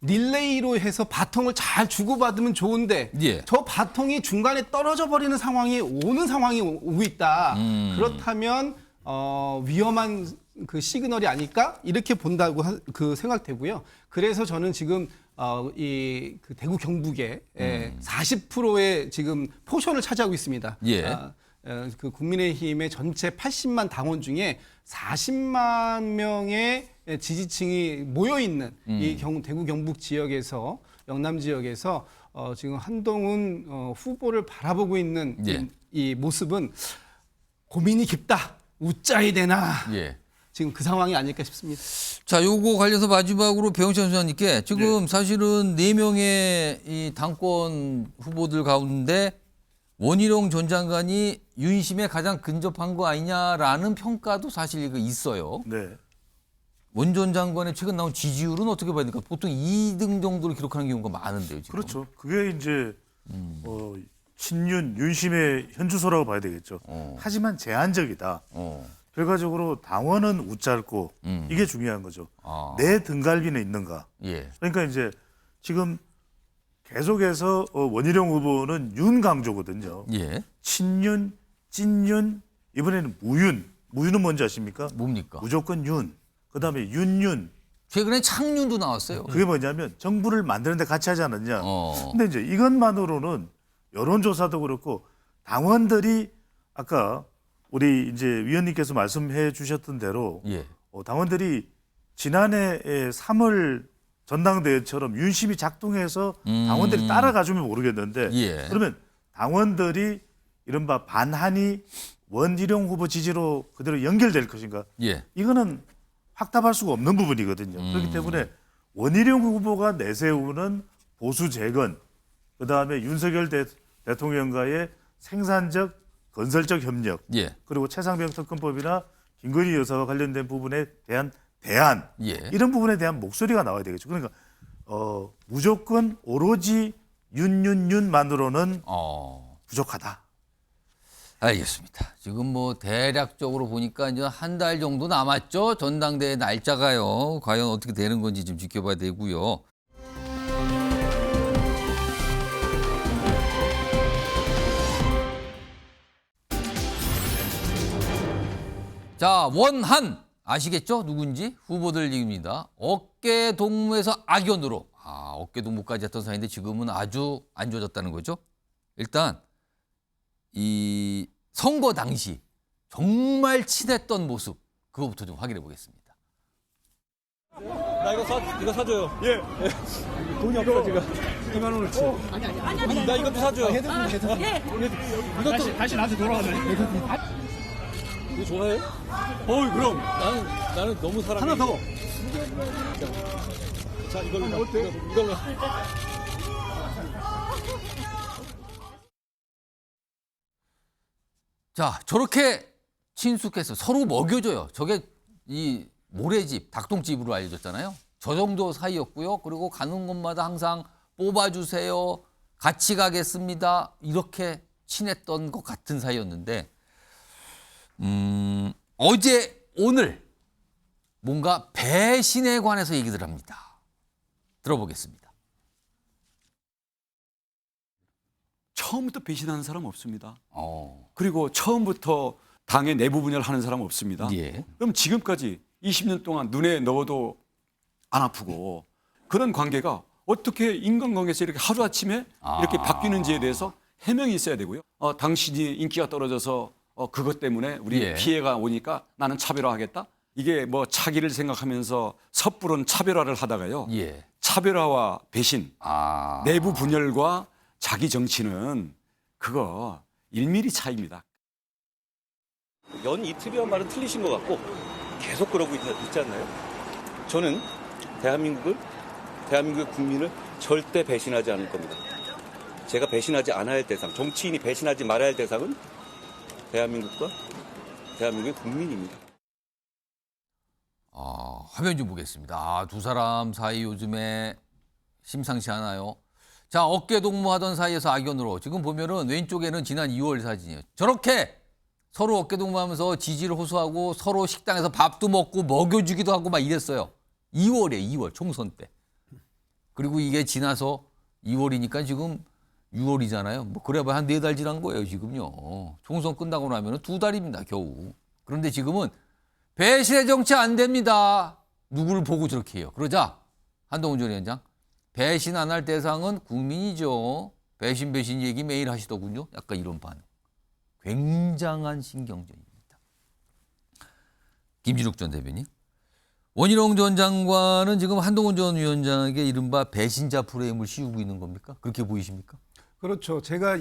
릴레이로 해서 바통을 잘 주고받으면 좋은데 저 바통이 중간에 떨어져 버리는 상황이 오고 있다. 그렇다면 위험한 그 시그널이 아닐까 이렇게 본다고 그 생각되고요. 그래서 저는 지금 이 그 대구 경북에 40%의 지금 포션을 차지하고 있습니다. 그 국민의힘의 전체 80만 당원 중에 40만 명의 지지층이 모여 있는 이 대구 경북 지역에서 영남 지역에서 지금 한동훈 후보를 바라보고 있는 이 모습은 고민이 깊다. 웃자야 되나. 지금 그 상황이 아닐까 싶습니다. 자, 요거 관련해서 마지막으로 배용찬 소장님께 지금 사실은 4명의 이 당권 후보들 가운데 원희룡 전 장관이 윤심에 가장 근접한 거 아니냐라는 평가도 사실 있어요. 네. 원 전 장관의 최근 나온 지지율은 어떻게 봐야 됩니까? 보통 2등 정도로 기록하는 경우가 많은데요. 지금. 그렇죠. 그게 이제 친윤, 윤심의 현주소라고 봐야 되겠죠. 하지만 제한적이다. 결과적으로 당원은 웃잘고 이게 중요한 거죠. 내 등갈비는 있는가. 그러니까 이제 지금 계속해서 원희룡 후보는 윤 강조거든요. 친윤, 찐윤, 이번에는 무윤. 무윤은 뭔지 아십니까? 뭡니까? 무조건 윤. 그다음에 윤윤. 최근에 창윤도 나왔어요. 그게 뭐냐면 정부를 만드는데 같이 하지 않았냐. 근데 이제 이것만으로는 여론조사도 그렇고 당원들이 아까 우리 이제 위원님께서 말씀해 주셨던 대로 당원들이 지난해 3월 전당대회처럼 윤심이 작동해서 당원들이 따라가주면 모르겠는데 그러면 당원들이 이른바 반한이 원희룡 후보 지지로 그대로 연결될 것인가? 이거는 확답할 수가 없는 부분이거든요. 그렇기 때문에 원희룡 후보가 내세우는 보수 재건, 그다음에 윤석열 대통령과의 생산적, 건설적 협력, 그리고 최상병 특검법이나 김건희 여사와 관련된 부분에 대한 대안, 이런 부분에 대한 목소리가 나와야 되겠죠. 그러니까 무조건 오로지 윤만으로는 부족하다. 알겠습니다. 지금 뭐 대략적으로 보니까 이제 한 달 정도 남았죠. 전당대회 날짜가요. 과연 어떻게 되는 건지 좀 지켜봐야 되고요. 자, 원한 아시겠죠? 누군지? 후보들 얘기입니다. 어깨 동무에서 악연으로. 어깨 동무까지 했던 사이인데 지금은 아주 안 좋아졌다는 거죠. 일단 이 선거 당시 정말 친했던 모습 그거부터 좀 확인해 보겠습니다. 나 이거 사줘요. 예. 돈이 없어 지금. 2만 원어치. 아니. 나 이것도 사줘요. 이것도 다시 나한테 돌아가네. 이거 좋아해? 어이 그럼. 나는 너무 사랑해. 하나 더. 자 이걸로. 이걸로. 자, 저렇게 친숙해서 서로 먹여줘요. 저게 이 모래집, 닭똥집으로 알려졌잖아요. 저 정도 사이였고요. 그리고 가는 곳마다 항상 뽑아주세요. 같이 가겠습니다. 이렇게 친했던 것 같은 사이였는데 어제, 오늘 뭔가 배신에 관해서 얘기들 합니다. 들어보겠습니다. 처음부터 배신하는 사람 없습니다. 그리고 처음부터 당의 내부 분열을 하는 사람 없습니다. 예. 그럼 지금까지 20년 동안 눈에 넣어도 안 아프고 그런 관계가 어떻게 인간관계에서 이렇게 하루아침에 이렇게 바뀌는지에 대해서 해명이 있어야 되고요. 당신이 인기가 떨어져서 그것 때문에 우리 예. 피해가 오니까 나는 차별화하겠다. 이게 뭐 차기를 생각하면서 섣부른 차별화를 하다가요. 예. 차별화와 배신, 내부 분열과 자기 정치는 그거 1mm 차이입니다. 연 이틀이란 말은 틀리신 것 같고 계속 그러고 있지 않나요? 저는 대한민국의 국민을 절대 배신하지 않을 겁니다. 제가 배신하지 않아야 할 대상, 정치인이 배신하지 말아야 할 대상은 대한민국과 대한민국의 국민입니다. 화면 좀 보겠습니다. 두 사람 사이 요즘에 심상치 않아요. 자, 어깨 동무하던 사이에서 악연으로 지금 보면은 왼쪽에는 지난 2월 사진이에요. 저렇게 서로 어깨 동무하면서 지지를 호소하고 서로 식당에서 밥도 먹고 먹여주기도 하고 막 이랬어요. 2월이에요, 2월 총선 때. 그리고 이게 지나서 2월이니까 지금 6월이잖아요. 뭐 그래봐야 한 4달 지난 거예요, 지금요. 총선 끝나고 나면은 2달입니다, 겨우. 그런데 지금은 배신의 정치 안 됩니다. 누구를 보고 저렇게 해요. 그러자 한동훈 전 위원장, 배신 안 할 대상은 국민이죠. 배신 얘기 매일 하시더군요. 약간 이런 반응. 굉장한 신경전입니다. 김진욱 전 대변인. 원희룡 전 장관은 지금 한동훈 전 위원장에게 이른바 배신자 프레임을 씌우고 있는 겁니까? 그렇게 보이십니까? 그렇죠. 제가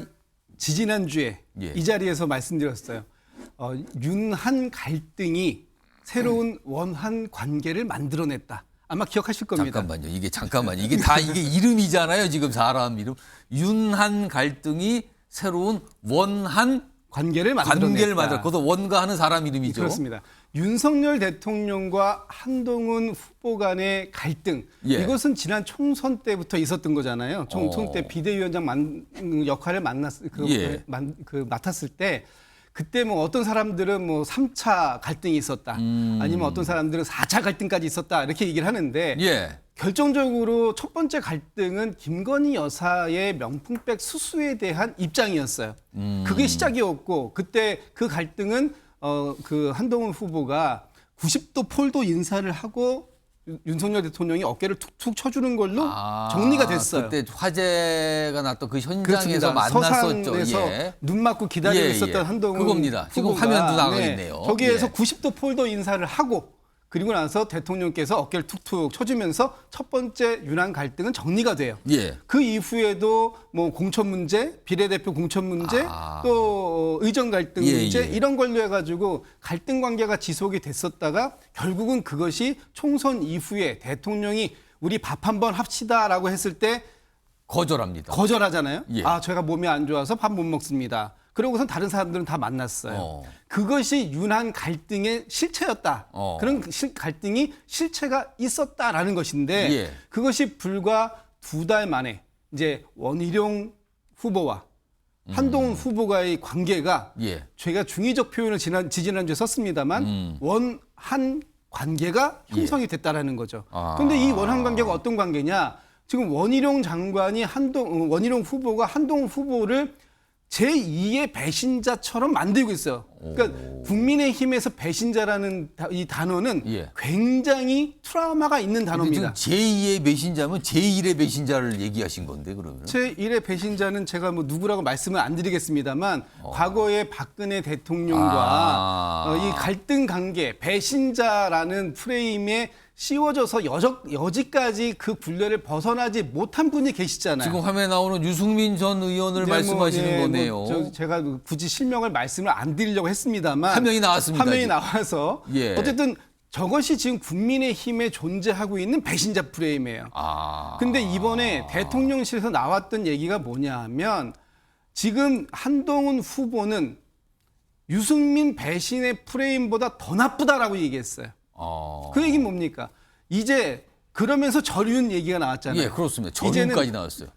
지지난주에 이 자리에서 말씀드렸어요. 윤한 갈등이 새로운 원한 관계를 만들어냈다. 아마 기억하실 겁니다. 잠깐만요. 이게 다 이게 이름이잖아요. 지금 사람 이름. 윤한 갈등이 새로운 원한 관계를 만들었다. 그것도 원가 하는 사람 이름이죠. 그렇습니다. 윤석열 대통령과 한동훈 후보 간의 갈등. 이것은 지난 총선 때부터 있었던 거잖아요. 총선 때 비대위원장 역할을 맡았을 때 그때 뭐 어떤 사람들은 뭐 3차 갈등이 있었다. 아니면 어떤 사람들은 4차 갈등까지 있었다. 이렇게 얘기를 하는데 결정적으로 첫 번째 갈등은 김건희 여사의 명품백 수수에 대한 입장이었어요. 그게 시작이었고 그때 그 갈등은 그 한동훈 후보가 90도 폴도 인사를 하고 윤석열 대통령이 어깨를 툭툭 쳐주는 걸로 정리가 됐어요. 그때 화제가 났던 그 현장에서 만났었죠. 서산에서 눈 맞고 기다리고 있었던 한동훈 그겁니다. 지금 화면도 나가고 있네요. 거기에서 90도 폴더 인사를 하고 그리고 나서 대통령께서 어깨를 툭툭 쳐주면서 첫 번째 윤한 갈등은 정리가 돼요. 그 이후에도 뭐 공천 문제, 비례대표 공천 문제, 또 의정 갈등 문제 이런 걸로 해가지고 갈등 관계가 지속이 됐었다가 결국은 그것이 총선 이후에 대통령이 우리 밥 한번 합시다라고 했을 때 거절하잖아요. 제가 몸이 안 좋아서 밥 못 먹습니다. 그러고선 다른 사람들은 다 만났어요. 그것이 윤한 갈등의 실체였다. 그런 갈등이 실체가 있었다라는 것인데 그것이 불과 2달 만에 이제 원희룡 후보와 한동훈 후보가의 관계가 제가 중의적 표현을 지지난주에 썼습니다만 원한 관계가 형성이 됐다라는 거죠. 그런데 이 원한 관계가 어떤 관계냐? 지금 원희룡 장관이 원희룡 후보가 한동훈 후보를 제2의 배신자처럼 만들고 있어요. 그러니까 국민의힘에서 배신자라는 이 단어는 굉장히 트라우마가 있는 단어입니다. 제2의 배신자면 제1의 배신자를 얘기하신 건데 그러면? 제1의 배신자는 제가 뭐 누구라고 말씀을 안 드리겠습니다만 과거에 박근혜 대통령과 이 갈등 관계, 배신자라는 프레임에 씌워져서 여지까지 그 굴레를 벗어나지 못한 분이 계시잖아요. 지금 화면에 나오는 유승민 전 의원을 말씀하시는 거네요. 제가 굳이 실명을 말씀을 안 드리려고 했습니다만 화면이 나왔습니다. 화면이 나와서 어쨌든 저것이 지금 국민의힘에 존재하고 있는 배신자 프레임이에요. 근데 이번에 대통령실에서 나왔던 얘기가 뭐냐 하면 지금 한동훈 후보는 유승민 배신의 프레임보다 더 나쁘다라고 얘기했어요. 그 얘기는 뭡니까? 이제 그러면서 절윤 얘기가 나왔잖아요. 예, 그렇습니다. 절윤까지 나왔어요.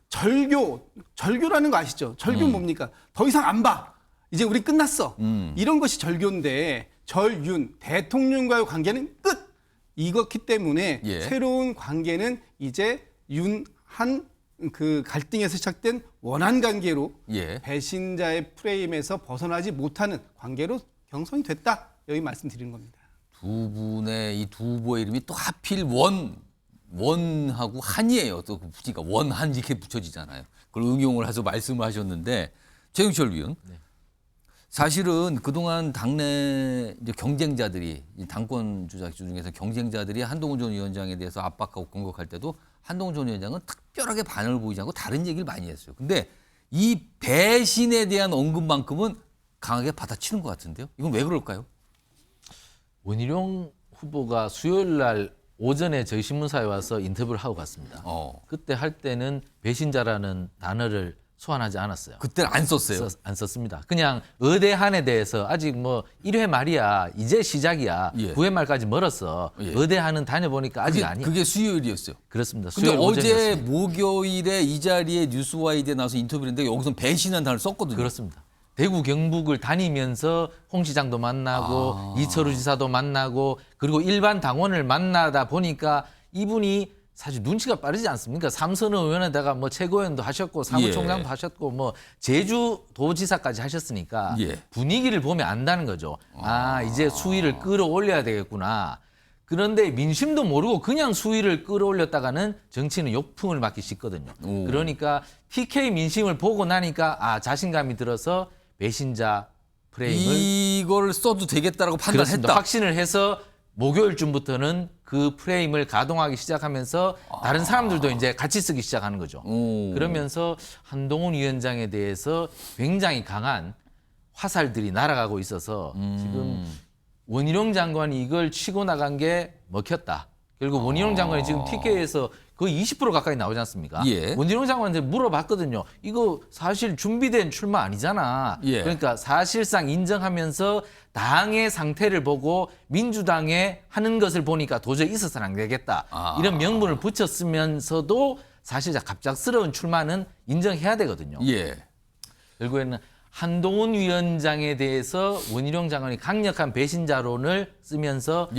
절교라는 거 아시죠? 절교 뭡니까? 더 이상 안 봐. 이제 우리 끝났어. 이런 것이 절교인데 절윤, 대통령과의 관계는 끝. 이렇기 때문에 새로운 관계는 이제 윤한 그 갈등에서 시작된 원한 관계로 배신자의 프레임에서 벗어나지 못하는 관계로 형성이 됐다. 여기 말씀드리는 겁니다. 두 분의 이 두 후보의 이름이 또 하필 원하고 한이에요. 또 그러니까 원한 이렇게 붙여지잖아요. 그걸 응용을 해서 말씀을 하셨는데 최영철 위원, 사실은 그동안 당내 이제 경쟁자들이 당권 주자들 중에서 경쟁자들이 한동훈 전 위원장에 대해서 압박하고 공격할 때도 한동훈 전 위원장은 특별하게 반응을 보이지 않고 다른 얘기를 많이 했어요. 근데 이 배신에 대한 언급만큼은 강하게 받아치는 것 같은데요. 이건 왜 그럴까요? 원희룡 후보가 수요일 날 오전에 저희 신문사에 와서 인터뷰를 하고 갔습니다. 그때 할 때는 배신자라는 단어를 소환하지 않았어요. 그때는 안 썼어요? 안 썼습니다. 그냥 의대한에 대해서 아직 뭐 1회 말이야, 이제 시작이야, 9회 말까지 멀었어. 의대한은 다녀보니까 아직 아니야. 그게 수요일이었어요? 그렇습니다. 근데 어제 목요일에 이 자리에 뉴스와이드에 나와서 인터뷰를 했는데 여기서 배신한 단어를 썼거든요. 그렇습니다. 대구 경북을 다니면서 홍 시장도 만나고 이철우 지사도 만나고 그리고 일반 당원을 만나다 보니까 이분이 사실 눈치가 빠르지 않습니까? 삼선 의원에다가 뭐 최고위원도 하셨고 사무총장도 하셨고 뭐 제주도지사까지 하셨으니까 분위기를 보면 안다는 거죠. 이제 수위를 끌어올려야 되겠구나. 그런데 민심도 모르고 그냥 수위를 끌어올렸다가는 정치는 욕풍을 맞기 쉽거든요. 그러니까 TK 민심을 보고 나니까 자신감이 들어서 배신자 프레임을 이걸 써도 되겠다라고 판단했다. 확신을 해서 목요일쯤부터는 그 프레임을 가동하기 시작하면서 다른 사람들도 이제 같이 쓰기 시작하는 거죠. 그러면서 한동훈 위원장에 대해서 굉장히 강한 화살들이 날아가고 있어서 지금 원희룡 장관이 이걸 치고 나간 게 먹혔다. 결국 원희룡 장관이 지금 TK에서 거의 20% 가까이 나오지 않습니까? 원희룡 장관한테 물어봤거든요. 이거 사실 준비된 출마 아니잖아. 그러니까 사실상 인정하면서 당의 상태를 보고 민주당에 하는 것을 보니까 도저히 있어서는 안 되겠다. 이런 명분을 붙였으면서도 사실 갑작스러운 출마는 인정해야 되거든요. 결국에는 한동훈 위원장에 대해서 원희룡 장관이 강력한 배신자론을 쓰면서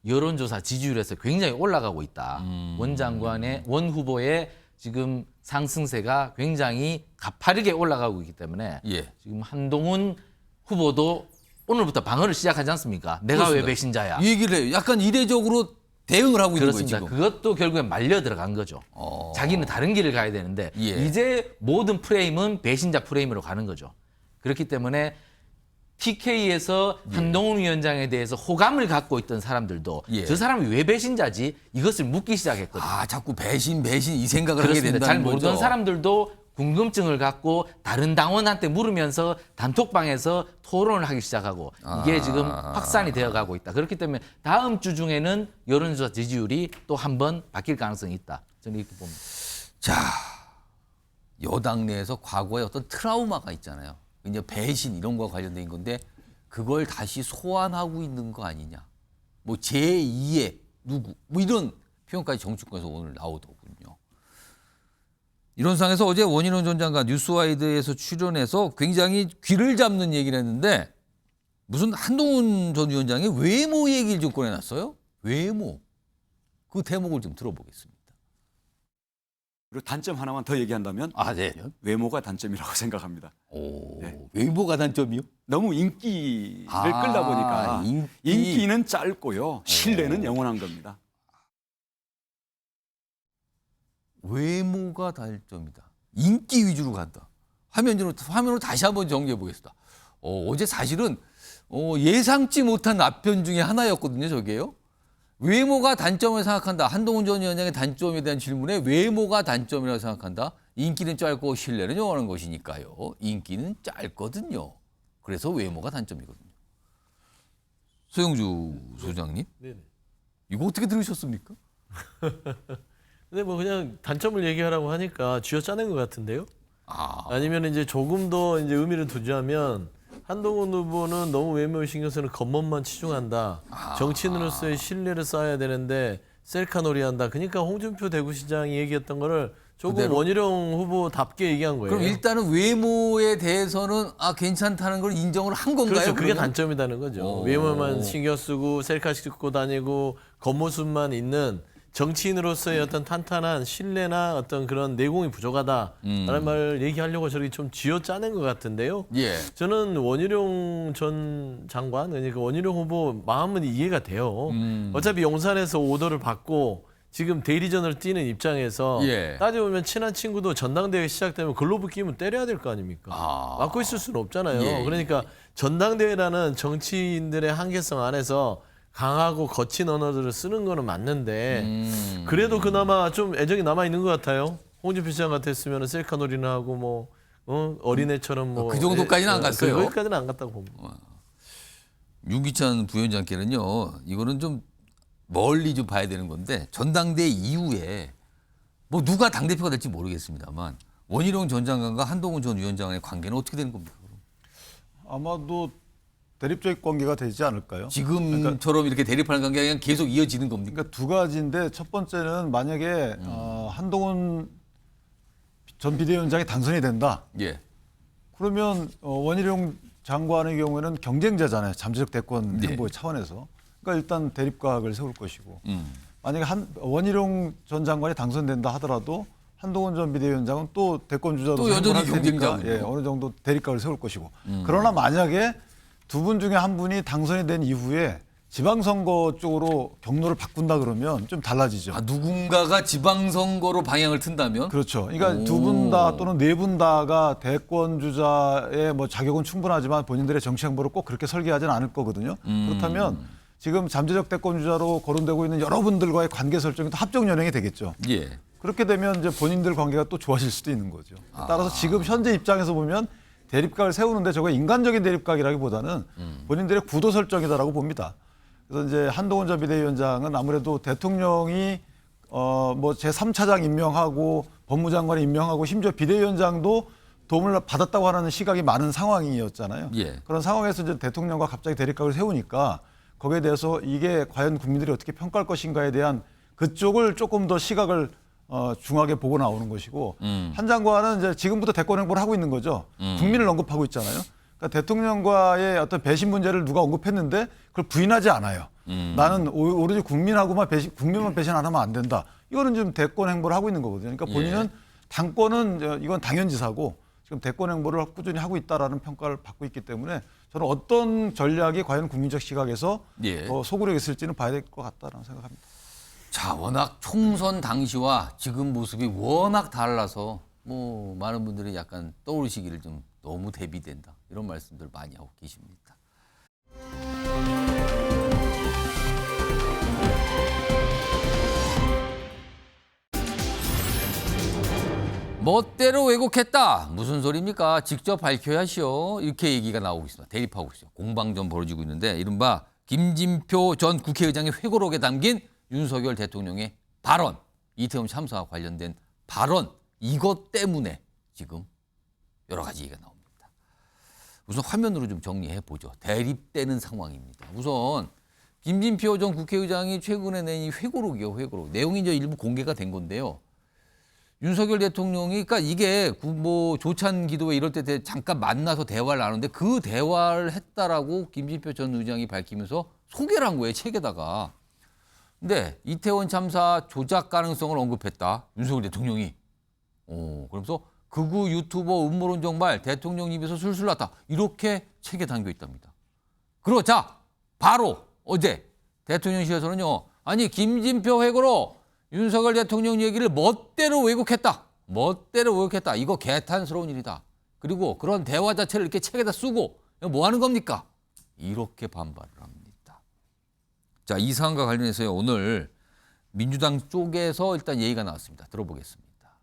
여론조사 지지율에서 굉장히 올라가고 있다. 원 후보의 지금 상승세가 굉장히 가파르게 올라가고 있기 때문에 지금 한동훈 후보도 오늘부터 방어를 시작하지 않습니까? 내가 그렇습니다. 왜 배신자야? 이 얘기를 해요. 약간 이례적으로 대응을 하고 있는 거예요, 지금. 그것도 결국엔 말려 들어간 거죠. 자기는 다른 길을 가야 되는데 이제 모든 프레임은 배신자 프레임으로 가는 거죠. 그렇기 때문에 TK에서 한동훈 위원장에 대해서 호감을 갖고 있던 사람들도 저 사람이 왜 배신자지? 이것을 묻기 시작했거든요. 자꾸 배신 이 생각을 하게 된다는 잘 모르던 거죠. 사람들도 궁금증을 갖고 다른 당원한테 물으면서 단톡방에서 토론을 하기 시작하고 이게 지금 확산이 되어가고 있다. 그렇기 때문에 다음 주 중에는 여론조사 지지율이 또 한 번 바뀔 가능성이 있다. 저는 이렇게 봅니다. 자, 여당 내에서 과거에 어떤 트라우마가 있잖아요. 이제 배신 이런 거와 관련된 건데 그걸 다시 소환하고 있는 거 아니냐. 뭐 제2의 누구 뭐 이런 표현까지 정치권에서 오늘 나오더군요. 이런 상황에서 어제 원희룡 전 장관 뉴스와이드에서 출연해서 굉장히 귀를 잡는 얘기를 했는데 무슨 한동훈 전 위원장의 외모 얘기를 좀 꺼내놨어요. 외모. 그 대목을 좀 들어보겠습니다. 그리고 단점 하나만 더 얘기한다면 외모가 단점이라고 생각합니다. 외모가 단점이요? 너무 인기를 끌다 보니까 인기는 짧고요. 신뢰는 영원한 겁니다. 외모가 단점이다. 인기 위주로 간다. 화면으로 다시 한번 정리해 보겠습니다. 어제 사실은 예상치 못한 답변 중에 하나였거든요. 저게요. 외모가 단점을 생각한다. 한동훈 전 위원장의 단점에 대한 질문에 외모가 단점이라고 생각한다. 인기는 짧고 신뢰는 요하는 것이니까요. 인기는 짧거든요. 그래서 외모가 단점이거든요. 소영주 소장님, 네네. 이거 어떻게 들으셨습니까? 근데 뭐 그냥 단점을 얘기하라고 하니까 쥐어짜낸 것 같은데요. 아니면 이제 조금 더 이제 의미를 두자면 한동훈 후보는 너무 외모에 신경 쓰는 겉멋만 치중한다. 정치인으로서의 신뢰를 쌓아야 되는데 셀카놀이한다. 그러니까 홍준표 대구시장이 얘기했던 거를 조금 그대로? 원희룡 후보답게 얘기한 거예요. 그럼 일단은 외모에 대해서는 괜찮다는 걸 인정을 한 건가요? 그렇죠. 그게 그러면? 단점이다는 거죠. 오. 외모만 신경 쓰고 셀카 찍고 다니고 겉모습만 있는 정치인으로서의 어떤 탄탄한 신뢰나 어떤 그런 내공이 부족하다라는 말을 얘기하려고 저렇게 좀 쥐어짜낸 것 같은데요. 예. 저는 원희룡 전 장관, 그러니까 원희룡 후보 마음은 이해가 돼요. 어차피 용산에서 오더를 받고 지금 대리전을 뛰는 입장에서 예. 따져보면 친한 친구도 전당대회 시작되면 글로브 끼면 때려야 될 거 아닙니까? 막고 있을 수는 없잖아요. 예. 그러니까 전당대회라는 정치인들의 한계성 안에서 강하고 거친 언어들을 쓰는 거는 맞는데 그래도 그나마 좀 애정이 남아 있는 것 같아요. 홍준표 시장 같았으면 셀카놀이나 하고 뭐 어린애처럼 뭐 그 정도까지는 안 갔어요. 거기까지는 안 갔다고 봅니다. 윤기찬 부위원장께는요, 이거는 좀 멀리 좀 봐야 되는 건데 전당대회 이후에 뭐 누가 당대표가 될지 모르겠습니다만 원희룡 전 장관과 한동훈 전 위원장의 관계는 어떻게 되는 겁니까? 아마도 대립적 관계가 되지 않을까요? 지금처럼 이렇게 대립하는 관계가 그냥 계속 이어지는 겁니까? 그러니까 두 가지인데 첫 번째는 만약에 한동훈 전 비대위원장이 당선이 된다. 예. 그러면 원희룡 장관의 경우에는 경쟁자잖아요. 잠재적 대권 행보의 차원에서. 그러니까 일단 대립각을 세울 것이고 만약에 원희룡 전 장관이 당선된다 하더라도 한동훈 전 비대위원장은 또 대권 주자로 또 여전히 경쟁자고 예, 어느 정도 대립각을 세울 것이고 그러나 만약에 두 분 중에 한 분이 당선이 된 이후에 지방선거 쪽으로 경로를 바꾼다 그러면 좀 달라지죠. 누군가가 지방선거로 방향을 튼다면? 그렇죠. 그러니까 두 분 다 또는 네 분 다가 대권 주자의 뭐 자격은 충분하지만 본인들의 정치 행보를 꼭 그렇게 설계하지는 않을 거거든요. 그렇다면 지금 잠재적 대권 주자로 거론되고 있는 여러분들과의 관계 설정이 또 합종 연행이 되겠죠. 예. 그렇게 되면 이제 본인들 관계가 또 좋아질 수도 있는 거죠. 따라서 지금 현재 입장에서 보면 대립각을 세우는데 저거 인간적인 대립각이라기보다는 본인들의 구도 설정이다라고 봅니다. 그래서 이제 한동훈 전 비대위원장은 아무래도 대통령이 뭐 제3차장 임명하고 법무장관 임명하고 심지어 비대위원장도 도움을 받았다고 하는 시각이 많은 상황이었잖아요. 예. 그런 상황에서 이제 대통령과 갑자기 대립각을 세우니까 거기에 대해서 이게 과연 국민들이 어떻게 평가할 것인가에 대한 그쪽을 조금 더 시각을 중하게 보고 나오는 것이고 한 장관은 이제 지금부터 대권 행보를 하고 있는 거죠. 국민을 언급하고 있잖아요. 그러니까 대통령과의 어떤 배신 문제를 누가 언급했는데 그걸 부인하지 않아요. 나는 오로지 국민만 배신 안 하면 안 된다. 이거는 지금 대권 행보를 하고 있는 거거든요. 그러니까 본인은 당권은 이건 당연지사고 지금 대권 행보를 꾸준히 하고 있다라는 평가를 받고 있기 때문에 저는 어떤 전략이 과연 국민적 시각에서 소구력 있을지는 봐야 될 것 같다라는 생각합니다. 자, 워낙 총선 당시와 지금 모습이 워낙 달라서 뭐 많은 분들이 약간 떠오르시기를 좀 너무 대비된다. 이런 말씀들 많이 하고 계십니다. 멋대로 왜곡했다. 무슨 소리입니까? 직접 밝혀야시오. 이렇게 얘기가 나오고 있습니다. 대립하고 있어요. 공방전 벌어지고 있는데 이른바 김진표 전 국회의장의 회고록에 담긴 윤석열 대통령의 발언, 이태원 참사와 관련된 발언, 이것 때문에 지금 여러 가지 얘기가 나옵니다. 우선 화면으로 좀 정리해 보죠. 대립되는 상황입니다. 우선 김진표 전 국회의장이 최근에 낸 이 회고록이요, 회고록. 내용이 이제 일부 공개가 된 건데요. 윤석열 대통령이, 그러니까 이게 뭐 조찬 기도회 이럴 때 잠깐 만나서 대화를 나누는데 그 대화를 했다라고 김진표 전 의장이 밝히면서 소개를 한 거예요, 책에다가. 근데 이태원 참사 조작 가능성을 언급했다, 윤석열 대통령이. 그러면서 극우 유튜버 음모론 정말 대통령 입에서 술술 났다. 이렇게 책에 담겨 있답니다. 그러자 바로 어제 대통령실에서는요. 아니 김진표 회고록 윤석열 대통령 얘기를 멋대로 왜곡했다. 멋대로 왜곡했다. 이거 개탄스러운 일이다. 그리고 그런 대화 자체를 이렇게 책에다 쓰고 뭐 하는 겁니까? 이렇게 반발을 합니다. 자, 이 사안과 관련해서 오늘 민주당 쪽에서 일단 얘기가 나왔습니다. 들어보겠습니다.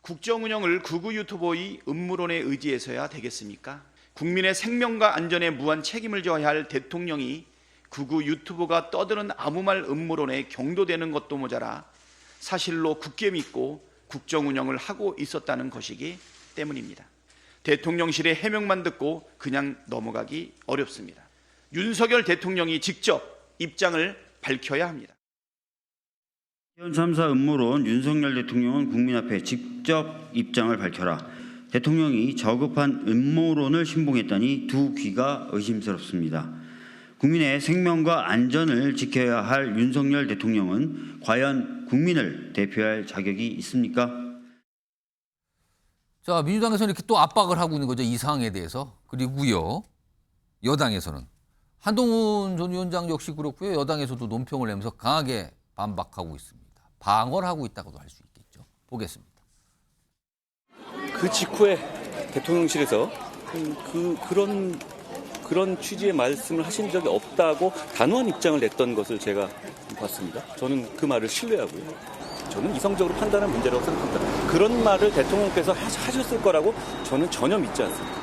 국정 운영을 극우 유튜버의 음모론에 의지해서야 되겠습니까? 국민의 생명과 안전에 무한 책임을 져야 할 대통령이 극우 유튜버가 떠드는 아무 말 음모론에 경도되는 것도 모자라 사실로 굳게 믿고 국정 운영을 하고 있었다는 것이기 때문입니다. 대통령실의 해명만 듣고 그냥 넘어가기 어렵습니다. 윤석열 대통령이 직접 입장을 밝혀야 합니다. 이혼 3사 음모론 윤석열 대통령은 국민 앞에 직접 입장을 밝혀라. 대통령이 저급한 음모론을 신봉했다니 두 귀가 의심스럽습니다. 국민의 생명과 안전을 지켜야 할 윤석열 대통령은 과연 국민을 대표할 자격이 있습니까? 자, 민주당에서는 이렇게 또 압박을 하고 있는 거죠. 이 사항에 대해서. 그리고요, 여당에서는 한동훈 전 위원장 역시 그렇고요. 여당에서도 논평을 내면서 강하게 반박하고 있습니다. 방어를 하고 있다고도 할 수 있겠죠. 보겠습니다. 그 직후에 대통령실에서 그런 취지의 말씀을 하신 적이 없다고 단호한 입장을 냈던 것을 제가 봤습니다. 저는 그 말을 신뢰하고요. 저는 이성적으로 판단한 문제라고 생각합니다. 그런 말을 대통령께서 하셨을 거라고 저는 전혀 믿지 않습니다.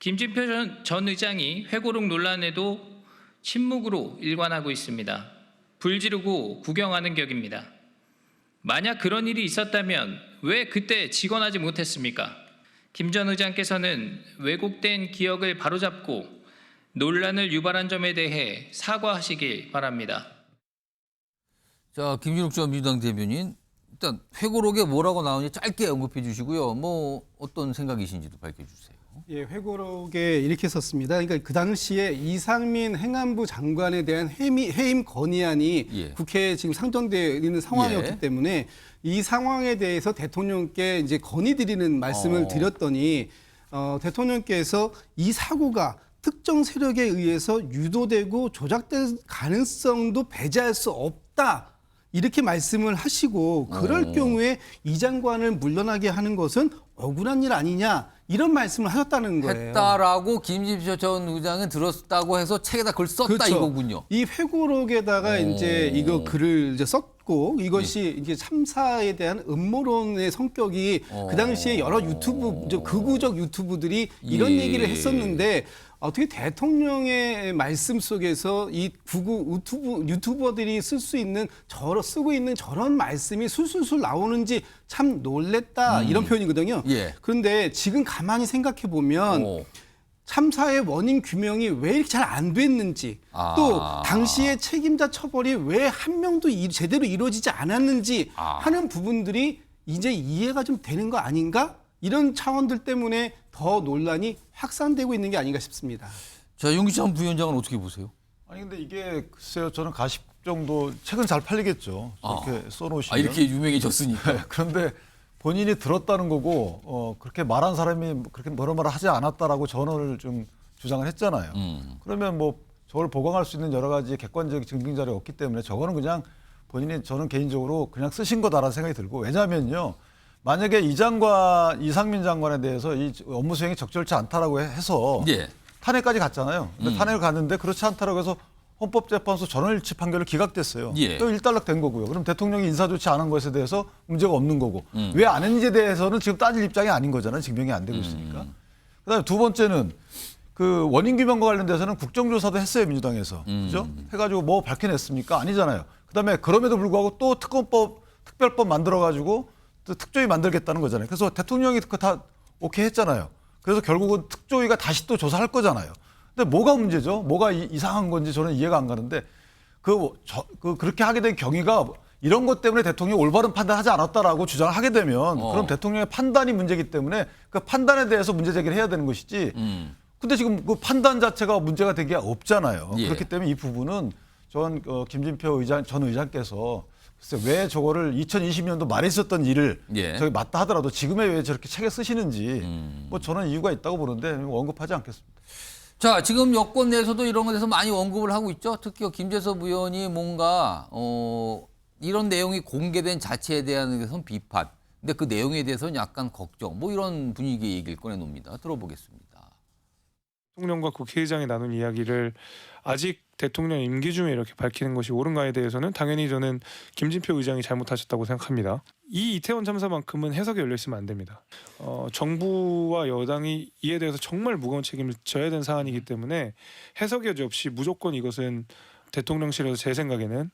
김진표 전 의장이 회고록 논란에도 침묵으로 일관하고 있습니다. 불 지르고 구경하는 격입니다. 만약 그런 일이 있었다면 왜 그때 직언하지 못했습니까? 김 전 의장께서는 왜곡된 기억을 바로잡고 논란을 유발한 점에 대해 사과하시길 바랍니다. 자, 김진욱 전 민주당 대변인, 일단 회고록에 뭐라고 나오는지 짧게 언급해 주시고요. 뭐 어떤 생각이신지도 밝혀주세요. 예, 회고록에 이렇게 썼습니다. 그러니까 그 당시에 이상민 행안부 장관에 대한 해임 건의안이 국회에 지금 상정되어 있는 상황이었기 때문에 이 상황에 대해서 대통령께 이제 건의드리는 말씀을 드렸더니 대통령께서 이 사고가 특정 세력에 의해서 유도되고 조작될 가능성도 배제할 수 없다. 이렇게 말씀을 하시고 그럴 경우에 이 장관을 물러나게 하는 것은 억울한 일 아니냐 이런 말씀을 하셨다는 거예요. 했다라고 김진표 전 의장은 들었다고 해서 책에다 그걸 썼다 그렇죠. 이거군요. 이 회고록에다가 이제 이거 글을 이제 썼고 이것이 이제 참사에 대한 음모론의 성격이 그 당시에 여러 유튜브 극우적 유튜브들이 이런 얘기를 했었는데 어떻게 대통령의 말씀 속에서 이 극우 유튜버들이 쓰고 있는 저런 말씀이 술술술 나오는지 참 놀랬다 이런 표현이거든요. 그런데 지금 가만히 생각해 보면 참사의 원인 규명이 왜 이렇게 잘 안 됐는지 또 당시에 책임자 처벌이 왜 한 명도 제대로 이루어지지 않았는지 하는 부분들이 이제 이해가 좀 되는 거 아닌가? 이런 차원들 때문에 더 논란이 확산되고 있는 게 아닌가 싶습니다. 자, 윤기찬 부위원장은 어떻게 보세요? 아니 근데 이게 글쎄요, 저는 가십 정도 책은 잘 팔리겠죠. 이렇게 써놓으시면. 이렇게 유명해졌으니까. 그런데 본인이 들었다는 거고 그렇게 말한 사람이 그렇게 뭐라 말을 하지 않았다라고 전언을 좀 주장을 했잖아요. 그러면 뭐 저걸 보강할 수 있는 여러 가지 객관적 증빙 자료가 없기 때문에 저거는 그냥 본인이 저는 개인적으로 그냥 쓰신 거다라는 생각이 들고 왜냐하면요. 만약에 이상민 장관에 대해서 이 업무 수행이 적절치 않다라고 해서 탄핵까지 갔잖아요. 근데 탄핵을 갔는데 그렇지 않다라고 해서 헌법재판소 전원일치 판결을 기각됐어요. 또 일단락된 거고요. 그럼 대통령이 인사조치 안 한 것에 대해서 문제가 없는 거고 왜 안 했는지에 대해서는 지금 따질 입장이 아닌 거잖아요. 증명이 안 되고 있으니까. 그다음에 두 번째는 그 원인 규명과 관련돼서는 국정조사도 했어요. 민주당에서. 그죠? 해가지고 뭐 밝혀냈습니까? 아니잖아요. 그다음에 그럼에도 불구하고 또 특별법 만들어가지고 또 특조위 만들겠다는 거잖아요. 그래서 대통령이 그거 다 오케이 했잖아요. 그래서 결국은 특조위가 다시 또 조사할 거잖아요. 근데 뭐가 문제죠? 뭐가 이상한 건지 저는 이해가 안 가는데 그렇게 하게 된 경위가 이런 것 때문에 대통령이 올바른 판단하지 않았다라고 주장을 하게 되면 그럼 대통령의 판단이 문제이기 때문에 그 판단에 대해서 문제 제기를 해야 되는 것이지. 근데 지금 그 판단 자체가 문제가 된 게 없잖아요. 그렇기 때문에 이 부분은 김진표 전 의장께서 글쎄 왜 저거를 2020년도 말에 있었던 일을 저기 맞다 하더라도 지금에 왜 저렇게 책에 쓰시는지 뭐 저는 이유가 있다고 보는데 언급하지 않겠습니다. 자, 지금 여권 내에서도 이런 것에 대해서 많이 언급을 하고 있죠. 특히 김재섭 의원이 뭔가 이런 내용이 공개된 자체에 대한 것은 비판. 근데 그 내용에 대해서는 약간 걱정. 뭐 이런 분위기의 얘기를 꺼내놉니다. 들어보겠습니다. 대통령과 국회의장이 나눈 이야기를 아직 대통령 임기 중에 이렇게 밝히는 것이 옳은가에 대해서는 당연히 저는 김진표 의장이 잘못하셨다고 생각합니다. 이 이태원 참사만큼은 해석이 열려 있으면 안 됩니다. 정부와 여당이 이에 대해서 정말 무거운 책임을 져야 되는 사안이기 때문에 해석이 여지 없이 무조건 이것은 대통령실에서 제 생각에는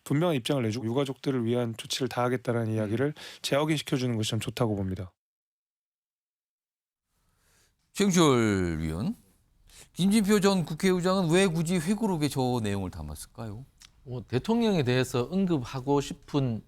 분명한 입장을 내주고 유가족들을 위한 조치를 다하겠다는 이야기를 재확인시켜주는 것이 좀 좋다고 봅니다. 최영철 위원, 김진표 전 국회의장은 왜 굳이 회고록에 저 내용을 담았을까요? 대통령에 대해서 언급하고 싶은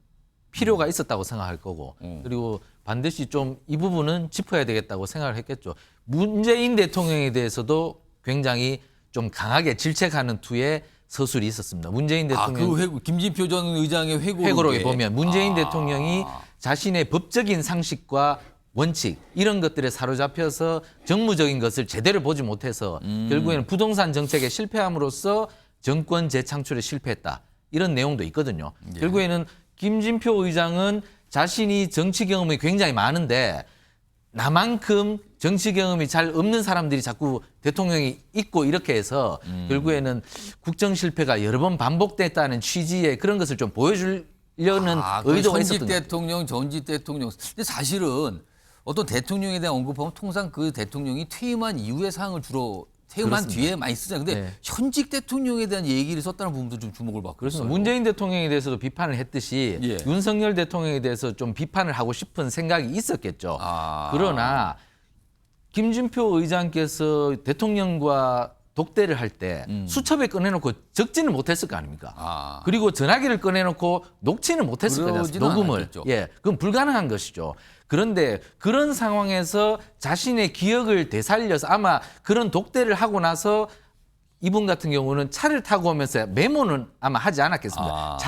필요가 있었다고 생각할 거고 그리고 반드시 좀 이 부분은 짚어야 되겠다고 생각을 했겠죠. 문재인 대통령에 대해서도 굉장히 좀 강하게 질책하는 투의 서술이 있었습니다. 문재인 대통령 김진표 전 의장의 회고록에 보면 문재인 대통령이 자신의 법적인 상식과 원칙 이런 것들에 사로잡혀서 정무적인 것을 제대로 보지 못해서 결국에는 부동산 정책에 실패함으로써 정권 재창출에 실패했다. 이런 내용도 있거든요. 예. 결국에는 김진표 의장은 자신이 정치 경험이 굉장히 많은데 나만큼 정치 경험이 잘 없는 사람들이 자꾸 대통령이 있고 이렇게 해서 결국에는 국정 실패가 여러 번 반복됐다는 취지의 그런 것을 좀 보여주려는 의도가 있었던 현직 대통령, 전직 대통령. 근데 사실은 어떤 대통령에 대한 언급하면 통상 그 대통령이 퇴임한 이후의 사항을 주로 퇴임한 그렇습니다. 뒤에 많이 쓰잖아요. 근데 네. 현직 대통령에 대한 얘기를 썼다는 부분도 좀 주목을 받고 그렇습니다. 있어요. 문재인 대통령에 대해서도 비판을 했듯이 예. 윤석열 대통령에 대해서 좀 비판을 하고 싶은 생각이 있었겠죠. 그러나 김진표 의장께서 대통령과 독대를 할 때 수첩에 꺼내놓고 적지는 못했을 거 아닙니까? 그리고 전화기를 꺼내놓고 녹취는 못했을 거잖아요. 녹음을. 않았겠죠. 예, 그건 불가능한 것이죠. 그런데 그런 상황에서 자신의 기억을 되살려서 아마 그런 독대를 하고 나서 이분 같은 경우는 차를 타고 오면서 메모는 아마 하지 않았겠습니다.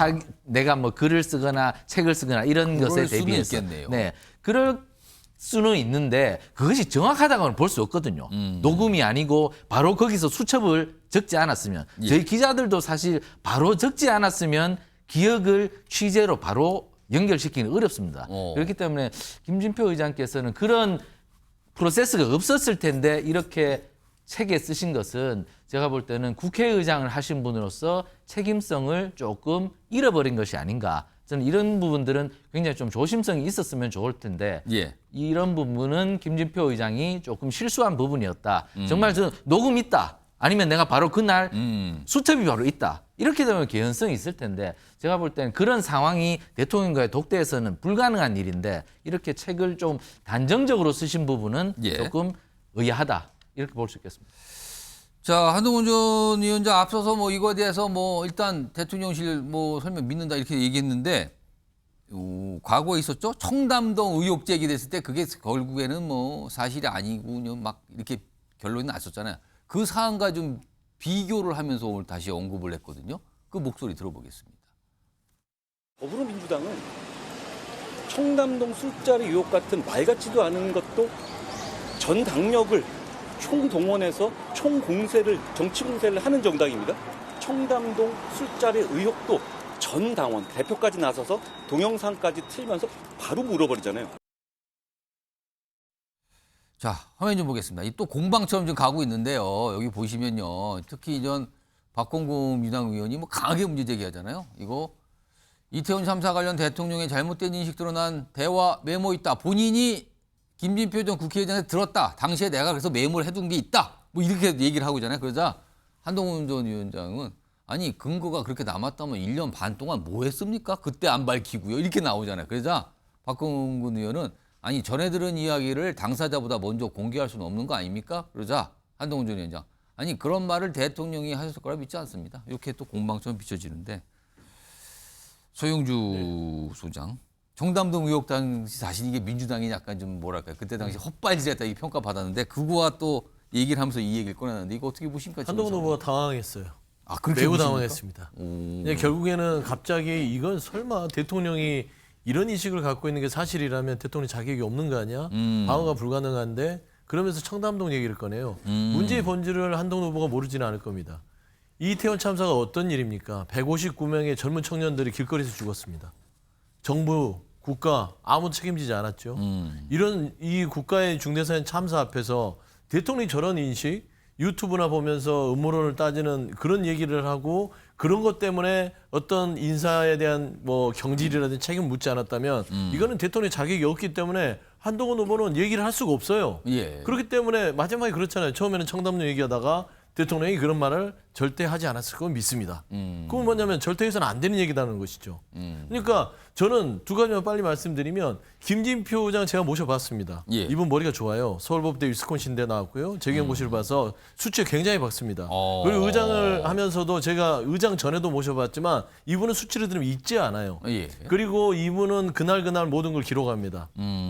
내가 뭐 글을 쓰거나 책을 쓰거나 이런 것에 대비해서. 있겠네요. 네, 그럴 수는 있는데 그것이 정확하다고는 볼 수 없거든요. 녹음이 아니고 바로 거기서 수첩을 적지 않았으면 저희 기자들도 사실 바로 적지 않았으면 기억을 취재로 바로 연결시키기는 어렵습니다. 그렇기 때문에 김진표 의장께서는 그런 프로세스가 없었을 텐데 이렇게 책에 쓰신 것은 제가 볼 때는 국회의장을 하신 분으로서 책임성을 조금 잃어버린 것이 아닌가. 저는 이런 부분들은 굉장히 좀 조심성이 있었으면 좋을 텐데 이런 부분은 김진표 의장이 조금 실수한 부분이었다. 정말 저는 녹음 있다. 아니면 내가 바로 그날 수첩이 바로 있다. 이렇게 되면 개연성이 있을 텐데 제가 볼 때는 그런 상황이 대통령과의 독대에서는 불가능한 일인데 이렇게 책을 좀 단정적으로 쓰신 부분은 조금 의아하다. 이렇게 볼 수 있겠습니다. 자, 한동훈 전 위원장 앞서서 뭐 이거에 대해서 뭐 일단 대통령실 뭐 설명 믿는다 이렇게 얘기했는데 과거에 있었죠. 청담동 의혹 제기됐을 때 그게 결국에는 뭐 사실이 아니고 막 이렇게 결론이 났었잖아요. 그 사안과 좀 비교를 하면서 오늘 다시 언급을 했거든요. 그 목소리 들어보겠습니다. 더불어민주당은 청담동 술자리 의혹 같은 말 같지도 않은 것도 전 당력을 총동원해서 총공세를 정치 공세를 하는 정당입니다. 청담동 술자리 의혹도 전 당원 대표까지 나서서 동영상까지 틀면서 바로 물어버리잖아요. 자, 화면 좀 보겠습니다. 이 또 공방처럼 좀 가고 있는데요. 여기 보시면요. 특히 전 박홍근 민주당 의원이 뭐 강하게 문제 제기하잖아요. 이거 이태원 참사 관련 대통령의 잘못된 인식 드러난 대화 메모 있다. 본인이 김진표 전 국회의장한테 들었다. 당시에 내가 그래서 메모를 해둔 게 있다. 뭐 이렇게 얘기를 하고 있잖아요. 그러자 한동훈 전 위원장은 아니 근거가 그렇게 남았다면 1년 반 동안 뭐 했습니까? 그때 안 밝히고요. 이렇게 나오잖아요. 그러자 박홍근 의원은 아니 전에 들은 이야기를 당사자보다 먼저 공개할 수는 없는 거 아닙니까? 그러자 한동훈 전 위원장 아니 그런 말을 대통령이 하셨을 거라 믿지 않습니다. 이렇게 또 공방처럼 비춰지는데 소영주 소장 청담동 의혹 당시 사실 이게 민주당이 약간 좀 뭐랄까요 그때 당시 헛발질했다 이 평가받았는데 그거와 또 얘기를 하면서 이 얘기를 꺼내는데 이거 어떻게 보십니까? 한동훈 후보가 당황했어요. 그렇게 매우 보십니까? 당황했습니다. 결국에는 갑자기 이건 설마 대통령이 이런 인식을 갖고 있는 게 사실이라면 대통령 자격이 없는 거 아니야? 방어가 불가능한데 그러면서 청담동 얘기를 꺼내요. 문제의 본질을 한동훈 후보가 모르지는 않을 겁니다. 이태원 참사가 어떤 일입니까? 159명의 젊은 청년들이 길거리에서 죽었습니다. 정부, 국가 아무도 책임지지 않았죠. 이런 이 국가의 중대사안 참사 앞에서 대통령이 저런 인식, 유튜브나 보면서 음모론을 따지는 그런 얘기를 하고 그런 것 때문에 어떤 인사에 대한 뭐 경질이라든지 책임을 묻지 않았다면 이거는 대통령의 자격이 없기 때문에 한동훈 후보는 얘기를 할 수가 없어요. 예. 그렇기 때문에 마지막에 그렇잖아요. 처음에는 청담로 얘기하다가 대통령이 그런 말을 절대 하지 않았을 거 믿습니다. 그건 뭐냐면 절대 해서는 안 되는 얘기라는 것이죠. 그러니까 저는 두 가지만 빨리 말씀드리면 김진표 의장 제가 모셔봤습니다. 예. 이분 머리가 좋아요. 서울법대 위스콘신대 나왔고요. 재경고시를 봐서 수치가 굉장히 밝습니다. 그리고 의장을 하면서도 제가 의장 전에도 모셔봤지만 이분은 수치를 들으면 잊지 않아요. 예. 그리고 이분은 그날 모든 걸 기록합니다.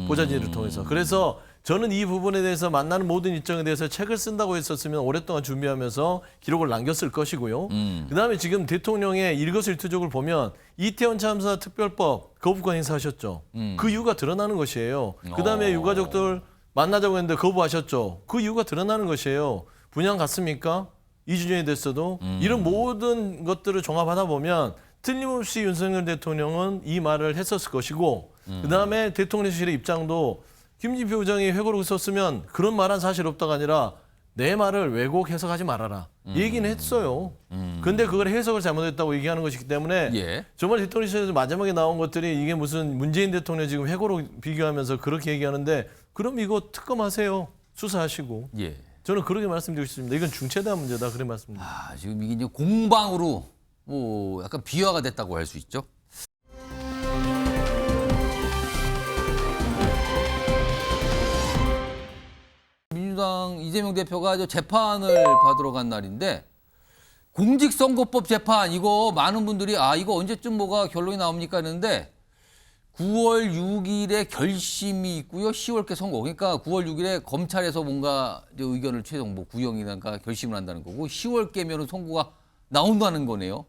보좌진을 통해서. 그래서 저는 이 부분에 대해서 만나는 모든 일정에 대해서 책을 쓴다고 했었으면 오랫동안 준비하면서 기록을 남겼을 것이고요. 그다음에 지금 대통령의 일거수일투족을 보면 이태원 참사 특별법 거부권 행사하셨죠. 그 이유가 드러나는 것이에요. 그다음에 유가족들 만나자고 했는데 거부하셨죠. 그 이유가 드러나는 것이에요. 분양 갔습니까? 2주 전이 됐어도 이런 모든 것들을 종합하다 보면 틀림없이 윤석열 대통령은 이 말을 했었을 것이고 그다음에 대통령실의 입장도 김진표 의장이 회고록을 썼으면 그런 말한 사실 없다가 아니라 내 말을 왜곡 해석하지 말아라. 얘기는 했어요. 근데 그걸 해석을 잘못했다고 얘기하는 것이기 때문에 예. 정말 대통령실에서 마지막에 나온 것들이 이게 무슨 문재인 대통령 지금 회고록 비교하면서 그렇게 얘기하는데 그럼 이거 특검하세요. 수사하시고. 예. 저는 그렇게 말씀드리고 싶습니다. 이건 중체다 문제다. 그래 말씀드립니다. 지금 이게 이제 공방으로 뭐 약간 비화가 됐다고 할 수 있죠. 민주당 이재명 대표가 재판을 받으러 간 날인데 공직선거법 재판 이거 많은 분들이 이거 언제쯤 뭐가 결론이 나옵니까 했는데 9월 6일에 결심이 있고요. 10월께 선고. 그러니까 9월 6일에 검찰에서 뭔가 의견을 최종 뭐 구형이든가 결심을 한다는 거고 10월께면은 선고가 나온다는 거네요.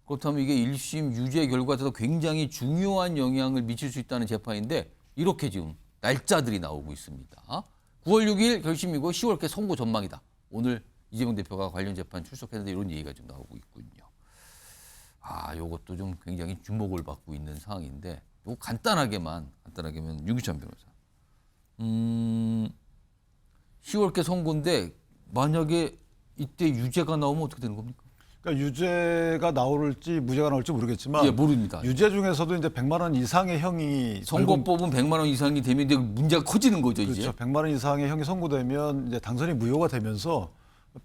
그렇다면 이게 1심 유죄 결과에서도 굉장히 중요한 영향을 미칠 수 있다는 재판인데 이렇게 지금 날짜들이 나오고 있습니다. 9월 6일 결심이고 10월께 선고 전망이다. 오늘 이재명 대표가 관련 재판 출석했는데 이런 얘기가 좀 나오고 있군요. 요것도 좀 굉장히 주목을 받고 있는 상황인데 요거 간단하게만 윤기찬 변호사. 10월께 선고인데 만약에 이때 유죄가 나오면 어떻게 되는 겁니까? 그러니까 유죄가 나올지 무죄가 나올지 모르겠지만 예, 모릅니다. 유죄 중에서도 이제 100만 원 이상의 형이 선고법은 100만 원 이상이 되면 이제 문제가 커지는 거죠, 그렇죠. 이제. 100만 원 이상의 형이 선고되면 이제 당선이 무효가 되면서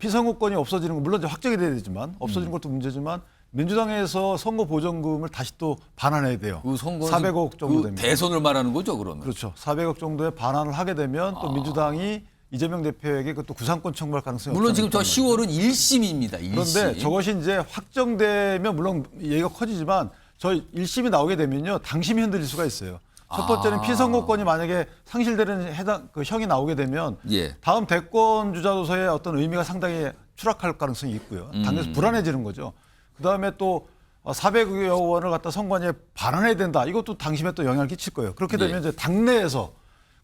피선거권이 없어지는 건 물론 이제 확정이 돼야 되지만 없어지는 것도 문제지만 민주당에서 선거 보전금을 다시 또 반환해야 돼요. 그 선거 400억 정도 됩니다. 대선을 말하는 거죠, 그러면. 그렇죠. 400억 정도의 반환을 하게 되면 또 민주당이 이재명 대표에게 그것도 구상권 청구할 가능성이 물론 지금 저 말이죠. 10월은 1심입니다. 1심. 그런데 저것이 이제 확정되면 물론 얘기가 커지지만 저 1심이 나오게 되면요. 당심이 흔들릴 수가 있어요. 첫 번째는 피선거권이 만약에 상실되는 해당 그 형이 나오게 되면 다음 대권 주자로서의 어떤 의미가 상당히 추락할 가능성이 있고요. 당에서 불안해지는 거죠. 그다음에 또 400여 원을 갖다 선관위에 반환해야 된다. 이것도 당심에 또 영향을 끼칠 거예요. 그렇게 되면 이제 당내에서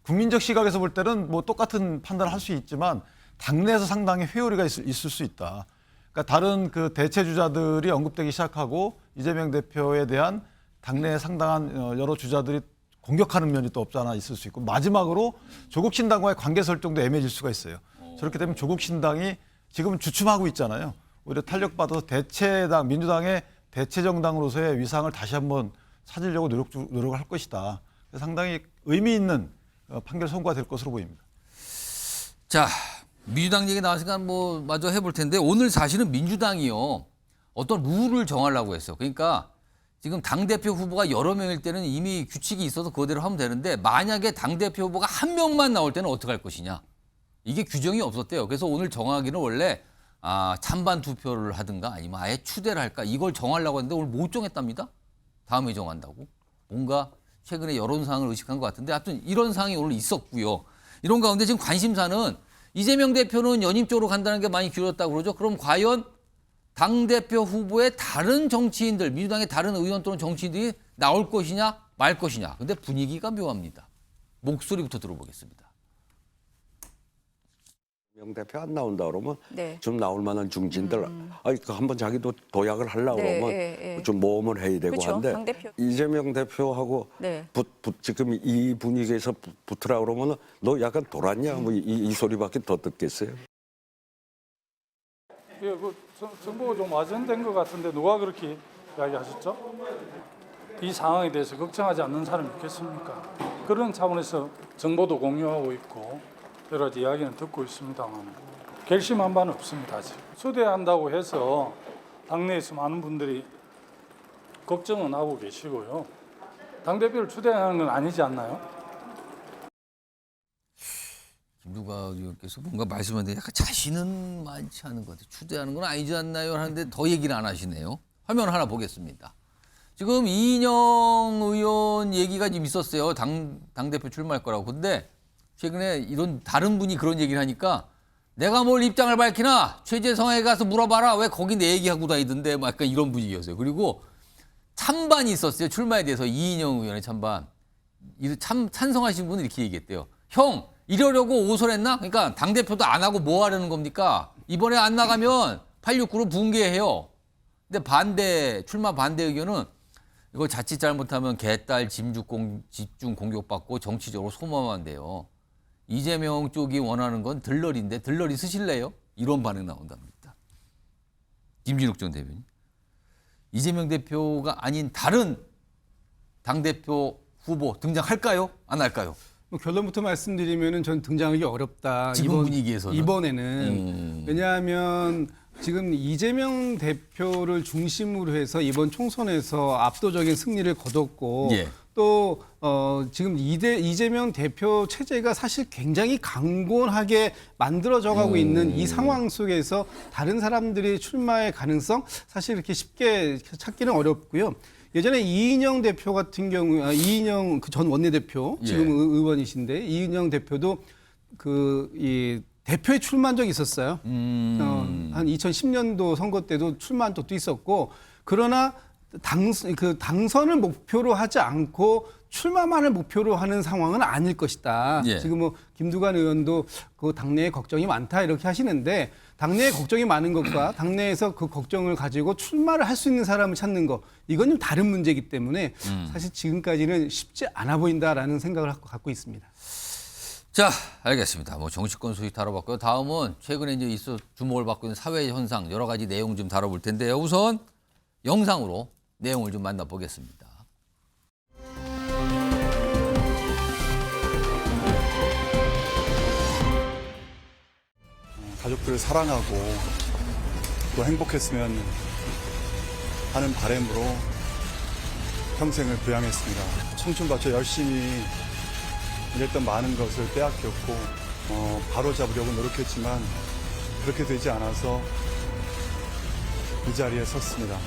국민적 시각에서 볼 때는 뭐 똑같은 판단을 할 수 있지만 당내에서 상당히 회오리가 있을 수 있다. 그러니까 다른 그 대체 주자들이 언급되기 시작하고 이재명 대표에 대한 당내에 상당한 여러 주자들이 공격하는 면이 또 없지 않아 있을 수 있고 마지막으로 조국 신당과의 관계 설정도 애매해질 수가 있어요. 저렇게 되면 조국 신당이 지금은 주춤하고 있잖아요. 오히려 탄력받아서 대체당 민주당의 대체 정당으로서의 위상을 다시 한번 찾으려고 노력을 할 것이다. 상당히 의미 있는 판결 선고가 될 것으로 보입니다. 자, 민주당 얘기 나왔으니까 뭐 마저 해볼 텐데 오늘 사실은 민주당이요 어떤 룰을 정하려고 했어요. 그러니까 지금 당대표 후보가 여러 명일 때는 이미 규칙이 있어서 그대로 하면 되는데 만약에 당대표 후보가 한 명만 나올 때는 어떻게 할 것이냐. 이게 규정이 없었대요. 그래서 오늘 정하기는 원래 찬반 투표를 하든가 아니면 아예 추대를 할까 이걸 정하려고 했는데 오늘 못 정했답니다. 다음에 정한다고. 뭔가 최근에 여론상을 의식한 것 같은데 하여튼 이런 상황이 오늘 있었고요. 이런 가운데 지금 관심사는 이재명 대표는 연임 쪽으로 간다는 게 많이 길어졌다고 그러죠. 그럼 과연 당대표 후보의 다른 정치인들, 민주당의 다른 의원 또는 정치인들이 나올 것이냐 말 것이냐. 근데 분위기가 묘합니다. 목소리부터 들어보겠습니다. 명 대표 안 나온다 그러면 좀 나올 만한 중진들 한번 자기도 도약을 하려고 그러면 좀 모험을 해야 되고 한데 이재명 대표하고 지금 이 분위기에서 붙으라 그러면 너 약간 돌았냐 뭐 이 소리밖에 더 듣겠어요. 그 정보가 좀 와전된 것 같은데 누가 그렇게 이야기하셨죠? 이 상황에 대해서 걱정하지 않는 사람이 있겠습니까? 그런 차원에서 정보도 공유하고 있고 여러 가지 이야기는 듣고 있습니다만 결심한 바는 없습니다. 아직. 초대한다고 해서 당내에서 많은 분들이 걱정은 하고 계시고요. 당대표를 초대하는 건 아니지 않나요? 김두관 의원께서 뭔가 말씀하는데 약간 자신은 많지 않은 것 같아요. 추대하는 건 아니지 않나요? 하는데 더 얘기를 안 하시네요. 화면 하나 보겠습니다. 지금 이인영 의원 얘기가 좀 있었어요. 당대표 출마할 거라고. 근데 최근에 이런 다른 분이 그런 얘기를 하니까 내가 뭘 입장을 밝히나 최재성에 가서 물어봐라. 왜 거기 내 얘기하고 다니던데 뭐 약간 이런 분위기였어요. 그리고 찬반이 있었어요. 출마에 대해서 이인영 의원의 찬반. 찬성하신 분은 이렇게 얘기했대요. 형 이러려고 오선했나? 그러니까 당대표도 안 하고 뭐 하려는 겁니까? 이번에 안 나가면 869로 붕괴해요. 근데 출마 반대 의견은 이거 자칫 잘못하면 개딸 집중 공격받고 정치적으로 소모한대요. 이재명 쪽이 원하는 건 들러리인데 들러리 쓰실래요? 이런 반응 나온답니다. 김진욱 전 대변인. 이재명 대표가 아닌 다른 당대표 후보 등장할까요? 안 할까요? 결론부터 말씀드리면은 전 등장하기 어렵다. 지금 분위기에서는 이번에는 왜냐하면 지금 이재명 대표를 중심으로 해서 이번 총선에서 압도적인 승리를 거뒀고 또 지금 이재명 대표 체제가 사실 굉장히 강권하게 만들어져가고 있는 이 상황 속에서 다른 사람들이 출마의 가능성 사실 이렇게 쉽게 찾기는 어렵고요. 예전에 이인영 대표 같은 경우, 이인영 전 원내대표 지금 의원이신데 이인영 대표도 이 대표에 출마한 적이 있었어요. 한 2010년도 선거 때도 출마한 적도 있었고 그러나 당선을 목표로 하지 않고 출마만을 목표로 하는 상황은 아닐 것이다. 지금 뭐 김두관 의원도 그 당내에 걱정이 많다 이렇게 하시는데 당내에 걱정이 많은 것과 당내에서 그 걱정을 가지고 출마를 할 수 있는 사람을 찾는 거 이건 좀 다른 문제이기 때문에 사실 지금까지는 쉽지 않아 보인다라는 생각을 갖고 있습니다. 자, 알겠습니다. 뭐 정치권 소식 다뤄봤고요. 다음은 최근에 이제 주목을 받고 있는 사회 현상 여러 가지 내용 좀 다뤄볼 텐데요. 우선 영상으로 내용을 좀 만나보겠습니다. 가족들을 사랑하고 또 행복했으면 하는 바람으로 평생을 부양했습니다. 청춘 바쳐 열심히 일했던 많은 것을 빼앗겼고 바로잡으려고 노력했지만 그렇게 되지 않아서 이 자리에 섰습니다.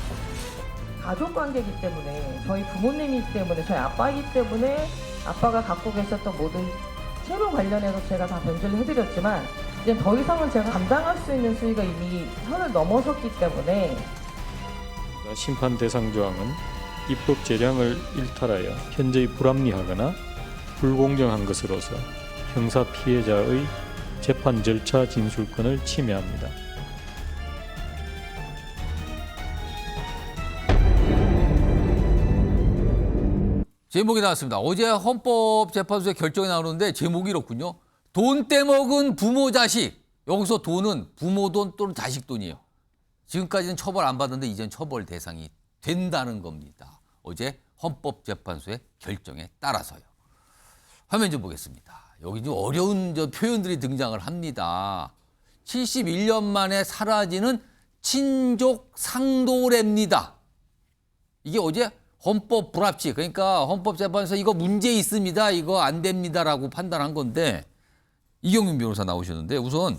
가족 관계이기 때문에 저희 부모님이기 때문에 저희 아빠이기 때문에 아빠가 갖고 계셨던 모든 채무 관련해서 제가 다 변제를 해드렸지만 이제 더 이상은 제가 감당할 수 있는 수위가 이미 선을 넘어섰기 때문에 심판 대상 조항은 입법 재량을 일탈하여 현저히 불합리하거나 불공정한 것으로서 형사 피해자의 재판 절차 진술권을 침해합니다. 제목이 나왔습니다. 어제 헌법재판소의 결정이 나오는데 제목이 이렇군요. 돈 떼먹은 부모 자식. 여기서 돈은 부모 돈 또는 자식 돈이에요. 지금까지는 처벌 안 받았는데 이젠 처벌 대상이 된다는 겁니다. 어제 헌법재판소의 결정에 따라서요. 화면 좀 보겠습니다. 여기 좀 어려운 표현들이 등장을 합니다. 71년 만에 사라지는 친족 상도례입니다. 이게 어제 헌법 불합치, 그러니까 헌법재판소 이거 문제 있습니다. 이거 안 됩니다라고 판단한 건데 이경윤 변호사 나오셨는데 우선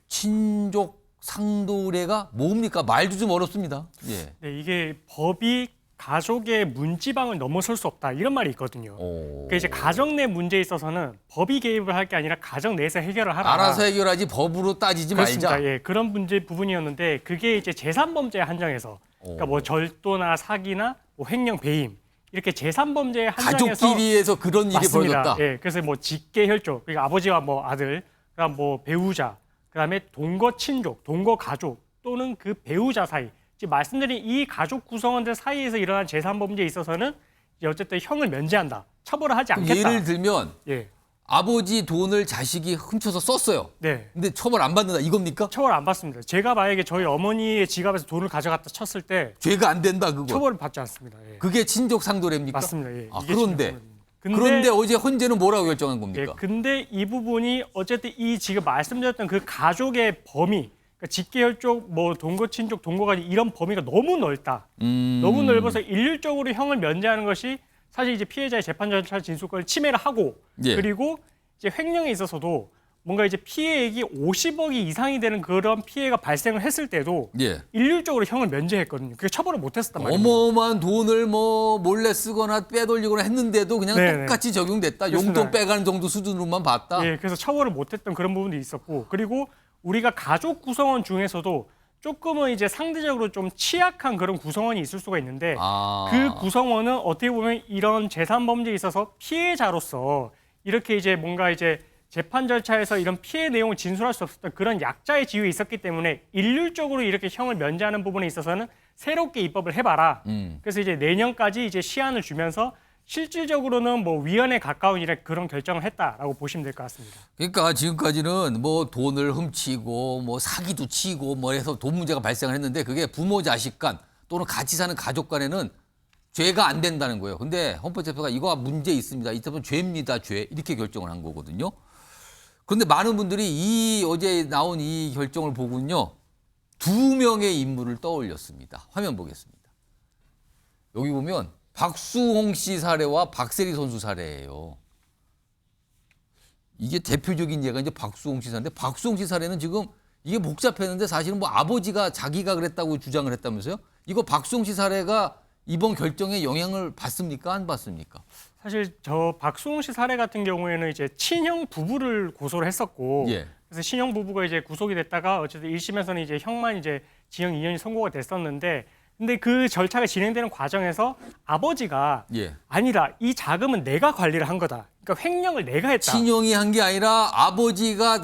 친족 상도례가 뭡니까? 말도 좀 어렵습니다. 네, 이게 법이 가족의 문지방을 넘어설 수 없다 이런 말이 있거든요. 그러니까 이제 가정 내 문제에 있어서는 법이 개입을 할 게 아니라 가정 내에서 해결을 하라. 알아서 해결하지 법으로 따지지 그렇습니다. 말자. 예, 그런 문제 부분이었는데 그게 이제 제3범죄에 한정해서 그러니까 뭐 절도나 사기나 뭐 횡령 배임 이렇게 제3범죄에 한정해서 가족끼리에서 그런 일이 맞습니다. 벌어졌다. 예, 그래서 뭐 직계혈족 그러니까 아버지와 뭐 아들, 그다음 뭐 배우자, 그다음에 동거 친족, 동거 가족 또는 그 배우자 사이. 지금 말씀드린 이 가족 구성원들 사이에서 일어난 제3범죄에 있어서는 이제 어쨌든 형을 면제한다. 처벌을 하지 않겠다. 예를 들면 아버지 돈을 자식이 훔쳐서 썼어요. 네. 근데 처벌 안 받는다 이겁니까? 처벌 안 받습니다. 제가 만약에 저희 어머니의 지갑에서 돈을 가져갔다 쳤을 때 죄가 안 된다 그거. 처벌을 받지 않습니다. 예. 그게 친족 상도례입니까? 맞습니다. 예. 아, 이게 그런데 근데, 그런데 어제 헌재는 뭐라고 결정한 겁니까? 예, 근데 이 부분이 어쨌든 이 지금 말씀드렸던 그 가족의 범위, 그러니까 직계혈족, 뭐 동거 친족, 동거가족 이런 범위가 너무 넓다. 너무 넓어서 일률적으로 형을 면제하는 것이 사실 이제 피해자의 재판 절차 진술권을 침해를 하고 예. 그리고 이제 횡령에 있어서도 뭔가 이제 피해액이 50억이 이상이 되는 그런 피해가 발생을 했을 때도 예. 일률적으로 형을 면제했거든요. 그게 처벌을 못했었단 말이에요. 어마어마한 돈을 뭐 몰래 쓰거나 빼돌리거나 했는데도 그냥 네네. 똑같이 적용됐다. 그렇습니다. 용돈 빼가는 정도 수준으로만 봤다. 예, 그래서 처벌을 못했던 그런 부분도 있었고 그리고 우리가 가족 구성원 중에서도 조금은 이제 상대적으로 좀 취약한 그런 구성원이 있을 수가 있는데 그 구성원은 어떻게 보면 이런 재산 범죄에 있어서 피해자로서 이렇게 이제 뭔가 이제 재판 절차에서 이런 피해 내용을 진술할 수 없었던 그런 약자의 지위에 있었기 때문에 일률적으로 이렇게 형을 면제하는 부분에 있어서는 새롭게 입법을 해봐라. 그래서 이제 내년까지 이제 시한을 주면서 실질적으로는 뭐 위헌에 가까운 일에 그런 결정을 했다라고 보시면 될 것 같습니다. 그러니까 지금까지는 뭐 돈을 훔치고 뭐 사기도 치고 뭐 해서 돈 문제가 발생을 했는데 그게 부모 자식 간 또는 같이 사는 가족 간에는 죄가 안 된다는 거예요. 근데 헌법재판소가 이거가 문제 있습니다. 이때는 죄입니다. 죄 이렇게 결정을 한 거거든요. 그런데 많은 분들이 이 어제 나온 이 결정을 보고는요. 2명의 인물을 떠올렸습니다. 화면 보겠습니다. 여기 보면 박수홍 씨 사례와 박세리 선수 사례예요. 이게 대표적인 예가 이제 박수홍 씨 사례인데 박수홍 씨 사례는 지금 이게 복잡했는데 사실은 뭐 아버지가 자기가 그랬다고 주장을 했다면서요? 이거 박수홍 씨 사례가 이번 결정에 영향을 받습니까? 안 받습니까? 사실 저 박수홍 씨 사례 같은 경우에는 이제 친형 부부를 고소를 했었고 예. 그래서 친형 부부가 이제 구속이 됐다가 어쨌든 1심에서는 이제 형만 이제 징역 2년이 선고가 됐었는데 근데 그 절차가 진행되는 과정에서 아버지가 예. 아니다. 이 자금은 내가 관리를 한 거다. 그러니까 횡령을 내가 했다. 친형이 한 게 아니라 아버지가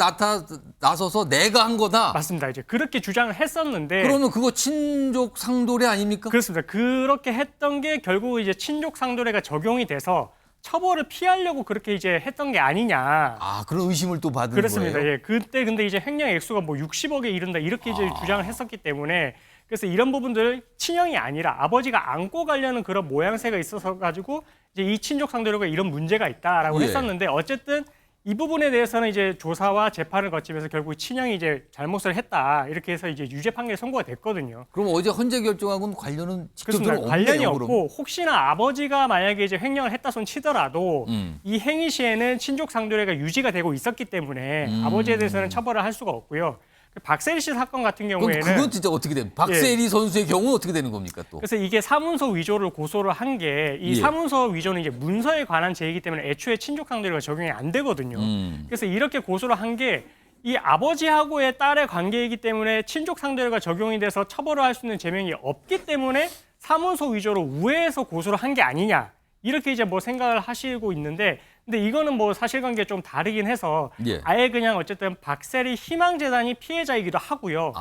나서서 내가 한 거다. 맞습니다. 이제 그렇게 주장을 했었는데 그러면 그거 친족 상도례 아닙니까? 그렇습니다. 그렇게 했던 게 결국 이제 친족 상도례가 적용이 돼서 처벌을 피하려고 그렇게 이제 했던 게 아니냐. 아, 그런 의심을 또 받은 그렇습니다. 거예요? 예. 그때 근데 이제 횡령 액수가 뭐 60억에 이른다 이렇게 이제 주장을 했었기 때문에 그래서 이런 부분들을 친형이 아니라 아버지가 안고 가려는 그런 모양새가 있어서 가지고 이제 이 친족 상도례가 이런 문제가 있다라고 예. 했었는데 어쨌든 이 부분에 대해서는 이제 조사와 재판을 거치면서 결국 친형이 이제 잘못을 했다 이렇게 해서 이제 유죄 판결이 선고가 됐거든요. 그럼 어제 헌재 결정하고는 관련은 직접적으로 그렇습니다. 관련이 없네요, 없고 혹시나 아버지가 만약에 이제 횡령을 했다 손 치더라도 이 행위 시에는 친족 상도례가 유지가 되고 있었기 때문에 아버지에 대해서는 처벌을 할 수가 없고요. 박세리 씨 사건 같은 경우에는 그건 진짜 어떻게 됩니까? 박세리 선수의 경우는 어떻게 되는 겁니까 또? 그래서 이게 사문서 위조를 고소를 한 게 이 사문서 위조는 이제 문서에 관한 죄이기 때문에 애초에 친족 상도례가 적용이 안 되거든요. 그래서 이렇게 고소를 한 게 이 아버지하고의 딸의 관계이기 때문에 친족 상도례가 적용이 돼서 처벌을 할 수 있는 제명이 없기 때문에 사문서 위조로 우회해서 고소를 한 게 아니냐. 이렇게 이제 뭐 생각을 하시고 있는데 근데 이거는 뭐 사실관계가 좀 다르긴 해서 아예 그냥 어쨌든 박세리 희망재단이 피해자이기도 하고요.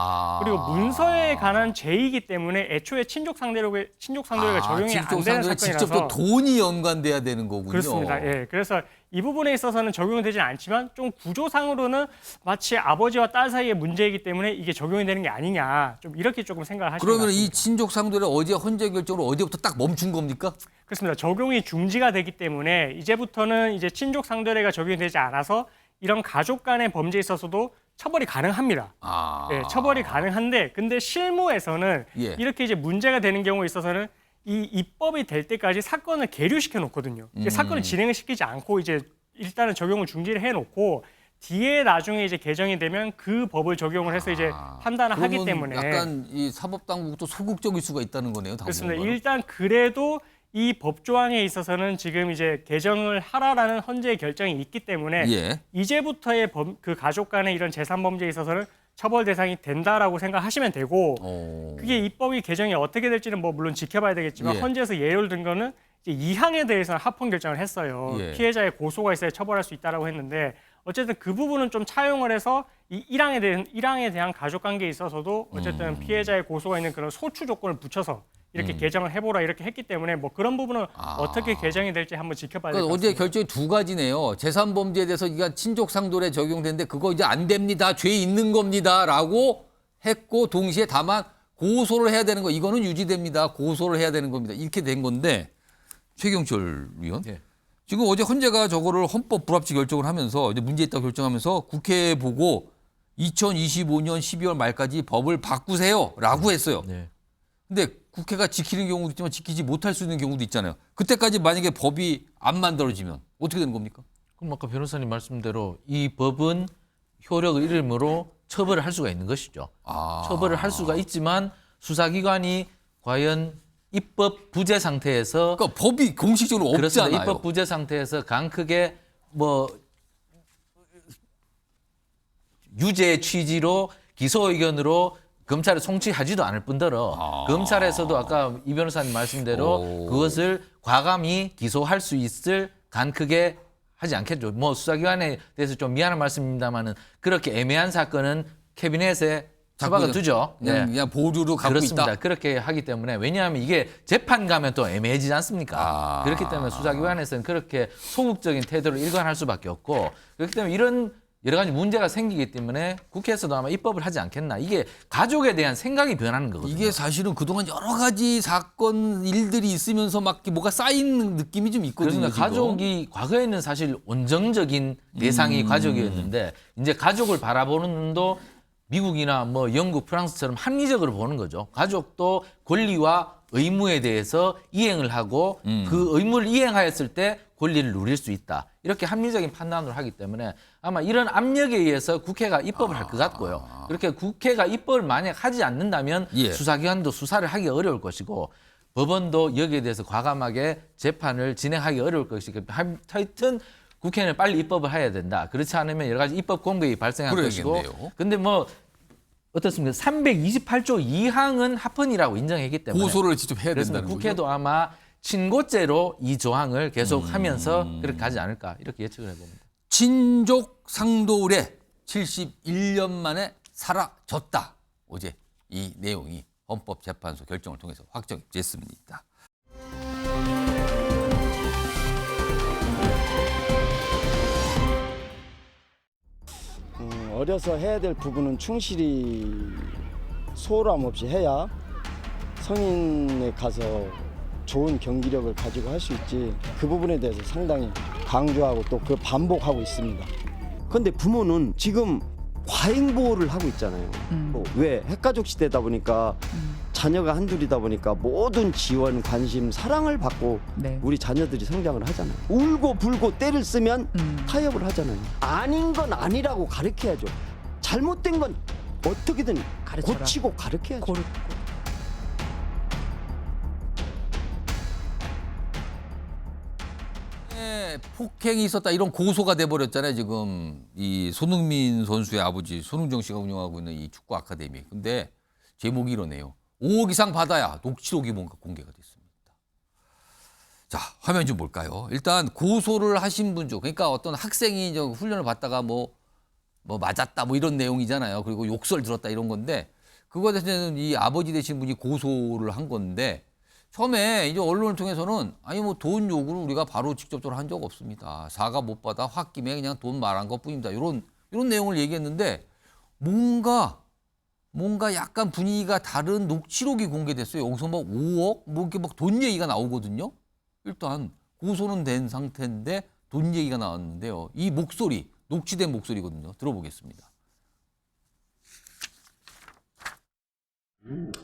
그리고 문서에 관한 죄이기 때문에 애초에 친족 상도례가 적용이 안 되는 사건이라서 직접 또 돈이 연관돼야 되는 거군요. 그렇습니다. 예, 그래서 이 부분에 있어서는 적용이 되지 않지만 좀 구조상으로는 마치 아버지와 딸 사이의 문제이기 때문에 이게 적용이 되는 게 아니냐 좀 이렇게 조금 생각을 하시는 것 그러면 같습니다. 이 친족 상도례 어제 헌재 결정으로 어제부터 딱 멈춘 겁니까? 그렇습니다. 적용이 중지가 되기 때문에 이제부터는 이제 친족 상도례가 적용이 되지 않아서 이런 가족 간의 범죄에 있어서도 처벌이 가능합니다. 네, 처벌이 가능한데 근데 실무에서는 이렇게 이제 문제가 되는 경우에 있어서는 이 입법이 될 때까지 사건을 계류시켜 놓거든요. 사건을 진행을 시키지 않고 이제 일단은 적용을 중지를 해 놓고 뒤에 나중에 이제 개정이 되면 그 법을 적용을 해서 이제 판단을 하기 때문에 약간 이 사법당국도 소극적일 수가 있다는 거네요. 그렇습니다. 일단 그래도 이 법조항에 있어서는 지금 이제 개정을 하라라는 헌재의 결정이 있기 때문에 이제부터의 그 가족 간의 이런 재산 범죄에 있어서는 처벌 대상이 된다라고 생각하시면 되고 그게 입법이 개정이 어떻게 될지는 뭐 물론 지켜봐야 되겠지만 헌재에서 예를 든 거는 이제 2항에 대해서는 합헌 결정을 했어요. 피해자의 고소가 있어야 처벌할 수 있다라고 했는데 어쨌든 그 부분은 좀 차용을 해서 이 1항에 대한 가족 관계에 있어서도 어쨌든 피해자의 고소가 있는 그런 소추 조건을 붙여서 이렇게 개정을 해보라 이렇게 했기 때문에 뭐 그런 부분은 어떻게 개정이 될지 한번 지켜봐야 될 것 그러니까 같습니다. 어제 결정이 두 가지네요. 재산범죄에 대해서 이게 친족상돌에 적용되는데 그거 이제 안 됩니다. 죄 있는 겁니다라고 했고 동시에 다만 고소를 해야 되는 거 이거는 유지됩니다. 고소를 해야 되는 겁니다. 이렇게 된 건데 최경철 위원. 지금 어제 헌재가 저거를 헌법 불합치 결정을 하면서 이제 문제 있다고 결정하면서 국회에 보고 2025년 12월 말까지 법을 바꾸세요라고 했어요. 근데 국회가 지키는 경우도 있지만 지키지 못할 수 있는 경우도 있잖아요. 그때까지 만약에 법이 안 만들어지면 어떻게 되는 겁니까? 그럼 아까 변호사님 말씀대로 이 법은 효력을 잃음으로 처벌을 할 수가 있는 것이죠. 처벌을 할 수가 있지만 수사기관이 과연 입법 부재 상태에서 그러니까 법이 공식적으로 없잖아요. 그렇습니다. 입법 부재 상태에서 강크게 뭐 유죄 취지로 기소 의견으로 검찰에 송치하지도 않을 뿐더러 검찰에서도 아까 이 변호사님 말씀대로 그것을 과감히 기소할 수 있을 간크게 하지 않겠죠. 뭐 수사기관에 대해서 좀 미안한 말씀입니다만은 그렇게 애매한 사건은 캐비넷에 처박아 두죠. 그냥 보류로 갖고 그렇습니다. 있다. 그렇게 하기 때문에 왜냐하면 이게 재판 가면 또 애매해지지 않습니까? 그렇기 때문에 수사기관에서는 그렇게 소극적인 태도를 일관할 수밖에 없고 그렇기 때문에 이런 여러 가지 문제가 생기기 때문에 국회에서도 아마 입법을 하지 않겠나. 이게 가족에 대한 생각이 변하는 거거든요. 이게 사실은 그동안 여러 가지 사건 일들이 있으면서 막 뭐가 쌓인 느낌이 좀 있거든요. 그렇습니다. 가족이 과거에는 사실 온정적인 대상이 가족이었는데 이제 가족을 바라보는 눈도 미국이나 뭐 영국, 프랑스처럼 합리적으로 보는 거죠. 가족도 권리와 의무에 대해서 이행을 하고 그 의무를 이행하였을 때 권리를 누릴 수 있다. 이렇게 합리적인 판단을 하기 때문에 아마 이런 압력에 의해서 국회가 입법을 할 것 같고요. 그렇게 국회가 입법을 만약 하지 않는다면 수사기관도 수사를 하기 어려울 것이고 법원도 여기에 대해서 과감하게 재판을 진행하기 어려울 것이기 때문에 하여튼 국회는 빨리 입법을 해야 된다. 그렇지 않으면 여러 가지 입법 공백이 발생할 것이고 근데 뭐 어떻습니까? 328조 2항은 합헌이라고 인정했기 때문에 고소를 직접 해야 된다는 거죠. 국회도 아마 친고죄로 이 조항을 계속하면서 그렇게 가지 않을까 이렇게 예측을 해봅니다. 친족 상돌에 71년 만에 사라졌다. 어제 이 내용이 헌법재판소 결정을 통해서 확정됐습니다. 어려서 해야 될 부분은 충실히 소홀함 없이 해야 성인에 가서 좋은 경기력을 가지고 할 수 있지. 그 부분에 대해서 상당히 강조하고 또 그 반복하고 있습니다. 그런데 부모는 지금 과잉 보호를 하고 있잖아요. 왜? 핵가족 시대다 보니까 자녀가 한둘이다 보니까 모든 지원, 관심, 사랑을 받고 우리 자녀들이 성장을 하잖아요. 울고 불고 때를 쓰면 타협을 하잖아요. 아닌 건 아니라고 가르쳐야죠. 잘못된 건 어떻게든 고치고 가르쳐야죠. 폭행이 있었다 이런 고소가 돼버렸잖아요. 지금 이 손흥민 선수의 아버지 손흥정 씨가 운영하고 있는 이 축구 아카데미. 근데 제목이 이러네요. 5억 이상 받아야 녹취록이 뭔가 공개가 됐습니다. 자, 화면 좀 볼까요? 일단 고소를 하신 분 중, 그러니까 어떤 학생이 훈련을 받다가 뭐 맞았다 뭐 이런 내용이잖아요. 그리고 욕설 들었다 이런 건데 그거에 대해서는 이 아버지 되신 분이 고소를 한 건데 처음에 이제 언론을 통해서는 아니 뭐 돈 요구를 우리가 바로 직접적으로 한 적 없습니다. 사과 못 받아 홧김에 그냥 돈 말한 것뿐입니다. 이런 내용을 얘기했는데 뭔가 약간 분위기가 다른 녹취록이 공개됐어요. 여기서 막 5억 뭐 이렇게 막 돈 얘기가 나오거든요. 일단 고소는 된 상태인데 돈 얘기가 나왔는데요. 이 목소리 녹취된 목소리거든요. 들어보겠습니다.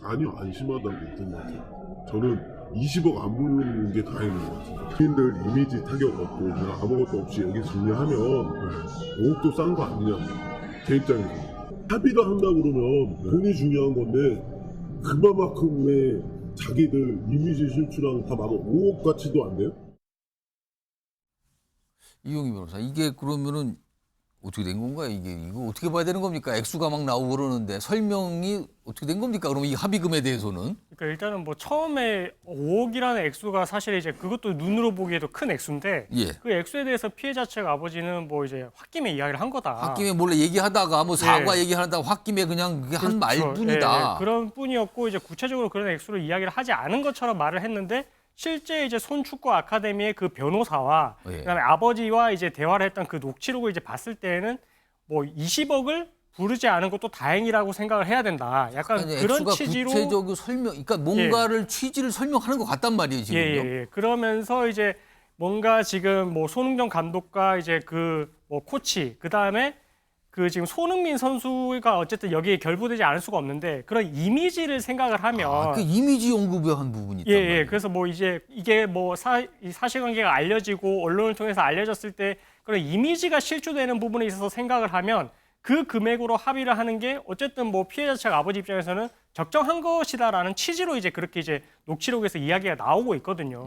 아니요, 안심하다고 했던 것 같아요. 저는 20억 안 부르는 게 다행인 것 같아요. 국민들 이미지 타격 없고 내가 아무것도 없이 여기 정리하면 5억도 싼 거 아니냐, 제 입장에서. 합의를 한다 그러면 돈이 중요한 건데 그만큼의 자기들 이미지 실추랑 다 막아 5억 가치도 안 돼요? 이용희 변호사, 이게 그러면은 어떻게 된 건가요? 이거 어떻게 봐야 되는 겁니까? 액수가 막 나오고 그러는데 설명이 어떻게 된 겁니까? 그러면 이 합의금에 대해서는? 그러니까 일단은 뭐 처음에 5억이라는 액수가 사실 이제 그것도 눈으로 보기에도 큰 액수인데 예. 그 액수에 대해서 피해자 측 아버지는 뭐 이제 홧김에 이야기를 한 거다. 홧김에 몰래 얘기하다가 뭐 사과 예. 얘기하다가 홧김에 그냥 그게 한 그렇죠. 말뿐이다. 예, 그런 뿐이었고 이제 구체적으로 그런 액수를 이야기를 하지 않은 것처럼 말을 했는데 실제 이제 손축구 아카데미의 그 변호사와 예. 그다음에 아버지와 이제 대화를 했던 그 녹취록을 이제 봤을 때는 뭐 20억을 부르지 않은 것도 다행이라고 생각을 해야 된다. 약간 아니, 그런 액수가 취지로 구체적으로 설명, 그러니까 뭔가를 취지를 설명하는 것 같단 말이에요 지금요. 예. 그러면서 이제 뭔가 지금 뭐 손흥정 감독과 이제 그 뭐 코치 그 다음에 그 지금 손흥민 선수가 어쨌든 여기에 결부되지 않을 수가 없는데 그런 이미지를 생각을 하면 그 이미지 언급을 한 부분이 있단 말이에요. 예. 그래서 뭐 이제 이게 뭐 이 사실관계가 알려지고 언론을 통해서 알려졌을 때 그런 이미지가 실추되는 부분에 있어서 생각을 하면 그 금액으로 합의를 하는 게 어쨌든 뭐 피해자 측 아버지 입장에서는 적정한 것이다라는 취지로 이제 그렇게 이제 녹취록에서 이야기가 나오고 있거든요.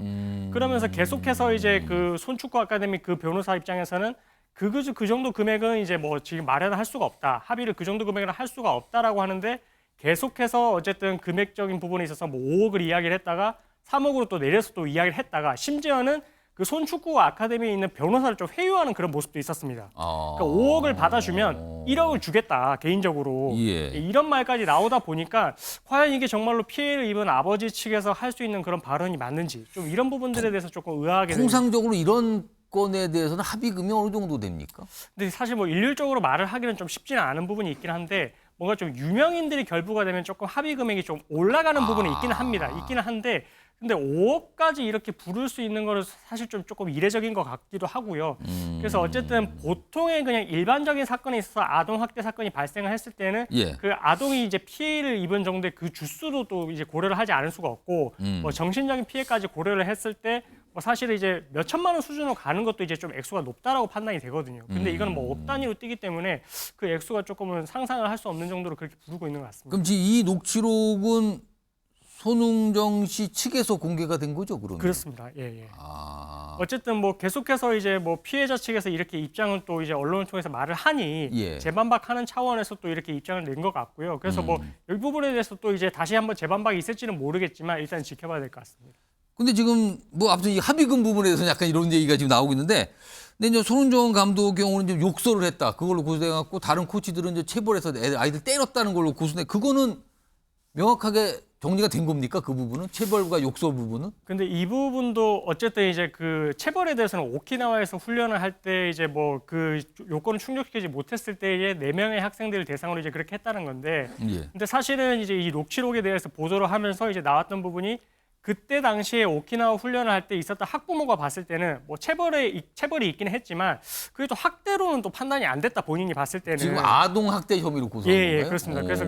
그러면서 계속해서 이제 그 손축구 아카데미 그 변호사 입장에서는 그 정도 금액은 이제 뭐 지금 마련할 수가 없다. 합의를 그 정도 금액을 할 수가 없다라고 하는데 계속해서 어쨌든 금액적인 부분에 있어서 뭐 5억을 이야기를 했다가 3억으로 또 내려서 또 이야기를 했다가 심지어는 그 손축구 아카데미에 있는 변호사를 좀 회유하는 그런 모습도 있었습니다. 그러니까 5억을 받아주면 1억을 주겠다 개인적으로 예. 이런 말까지 나오다 보니까 과연 이게 정말로 피해를 입은 아버지 측에서 할 수 있는 그런 발언이 맞는지 좀 이런 부분들에 대해서 조금 의아하게 통상적으로 이런 건에 대해서는 합의금이 어느 정도 됩니까? 근데 사실 뭐 일률적으로 말을 하기는 좀 쉽지는 않은 부분이 있긴 한데 뭔가 좀 유명인들이 결부가 되면 조금 합의 금액이 좀 올라가는 부분이 있기는 합니다. 있기는 한데 근데 5억까지 이렇게 부를 수 있는 거는 사실 좀 조금 이례적인 것 같기도 하고요. 그래서 어쨌든 보통의 그냥 일반적인 사건에 있어서 아동 학대 사건이 발생을 했을 때는 예. 그 아동이 이제 피해를 입은 정도의 그 주수도 또 이제 고려를 하지 않을 수가 없고 뭐 정신적인 피해까지 고려를 했을 때 뭐 사실은 이제 몇 천만 원 수준으로 가는 것도 이제 좀 액수가 높다라고 판단이 되거든요. 근데 이거는 뭐 억 단위로 뛰기 때문에 그 액수가 조금은 상상을 할 수 없는 정도로 그렇게 부르고 있는 것 같습니다. 그럼 지금 이 녹취록은 손흥정 씨 측에서 공개가 된 거죠, 그러면? 그렇습니다. 예. 어쨌든 뭐 계속해서 이제 뭐 피해자 측에서 이렇게 입장을 또 이제 언론을 통해서 말을 하니 예. 재반박하는 차원에서 또 이렇게 입장을 낸 것 같고요. 그래서 뭐 이 부분에 대해서 또 이제 다시 한번 재반박이 있을지는 모르겠지만 일단 지켜봐야 될 것 같습니다. 근데 지금 뭐 앞서 이 합의금 부분에 대해서 약간 이런 얘기가 지금 나오고 있는데, 근데 이제 손흥정 감독 경우는 좀 욕설을 했다. 그걸로 고소돼갖고 다른 코치들은 이제 체벌해서 아이들 때렸다는 걸로 고소돼. 그거는 명확하게 정리가 된 겁니까? 그 부분은 체벌과 욕설 부분은? 근데 이 부분도 어쨌든 이제 그 체벌에 대해서는 오키나와에서 훈련을 할 때 이제 뭐 그 요건을 충족시키지 못했을 때에 4명의 학생들을 대상으로 이제 그렇게 했다는 건데, 예. 근데 사실은 이제 이 녹취록에 대해서 보도를 하면서 이제 나왔던 부분이 그때 당시에 오키나와 훈련을 할 때 있었던 학부모가 봤을 때는 뭐 체벌이 있기는 했지만 그래도 학대로는 또 판단이 안 됐다 본인이 봤을 때는. 지금 아동 학대 혐의로 고소한 건가요? 예, 그렇습니다. 그래서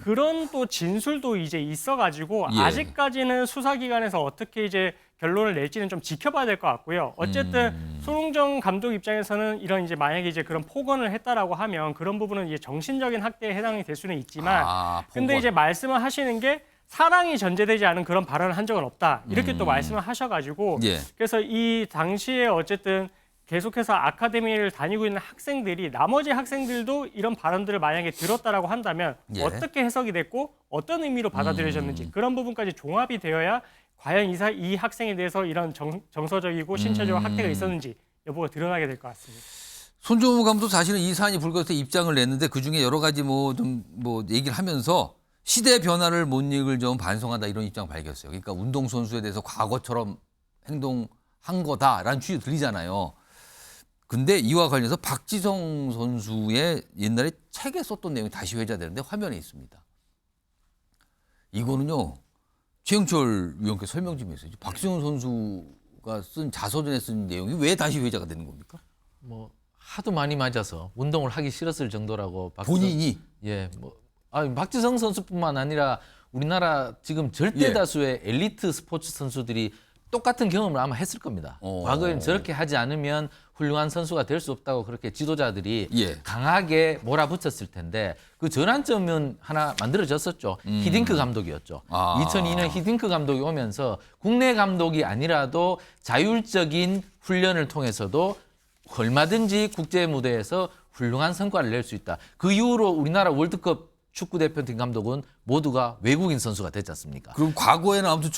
그런 또 진술도 이제 있어가지고 예. 아직까지는 수사기관에서 어떻게 이제 결론을 낼지는 좀 지켜봐야 될 것 같고요. 어쨌든 손흥정 감독 입장에서는 이런 이제 만약에 이제 그런 폭언을 했다라고 하면 그런 부분은 이제 정신적인 학대에 해당이 될 수는 있지만, 근데 이제 말씀을 하시는 게 사랑이 전제되지 않은 그런 발언을 한 적은 없다. 이렇게 또 말씀을 하셔가지고 예. 그래서 이 당시에 어쨌든 계속해서 아카데미를 다니고 있는 학생들이 나머지 학생들도 이런 발언들을 만약에 들었다라고 한다면 예. 어떻게 해석이 됐고 어떤 의미로 받아들여졌는지 그런 부분까지 종합이 되어야 과연 이 학생에 대해서 이런 정서적이고 신체적 학대가 있었는지 여부가 드러나게 될 것 같습니다. 손정우 감독도 사실은 이 사안이 불거져서 입장을 냈는데 그중에 여러 가지 뭐 얘기를 하면서 시대 변화를 못 읽을 점 반성한다 이런 입장 밝혔어요. 그러니까 운동선수에 대해서 과거처럼 행동한 거다라는 취지로 들리잖아요. 근데 이와 관련해서 박지성 선수의 옛날에 책에 썼던 내용이 다시 회자되는데 화면에 있습니다. 이거는요. 최영철 위원께 설명 좀 해주세요. 박지성 선수가 쓴 자서전에 쓴 내용이 왜 다시 회자가 되는 겁니까? 뭐 하도 많이 맞아서 운동을 하기 싫었을 정도라고. 본인이? 예, 뭐 박지성 선수뿐만 아니라 우리나라 지금 절대 다수의 엘리트 스포츠 선수들이 똑같은 경험을 아마 했을 겁니다. 과거에는 저렇게 하지 않으면 훌륭한 선수가 될 수 없다고 그렇게 지도자들이 강하게 몰아붙였을 텐데 그 전환점은 하나 만들어졌었죠. 히딩크 감독이었죠. 2002년 히딩크 감독이 오면서 국내 감독이 아니라도 자율적인 훈련을 통해서도 얼마든지 국제 무대에서 훌륭한 성과를 낼 수 있다. 그 이후로 우리나라 월드컵 축구 대표팀 감독은 모두가 외국인 선수가 됐지 않습니까? 그럼 과거에는 아무튼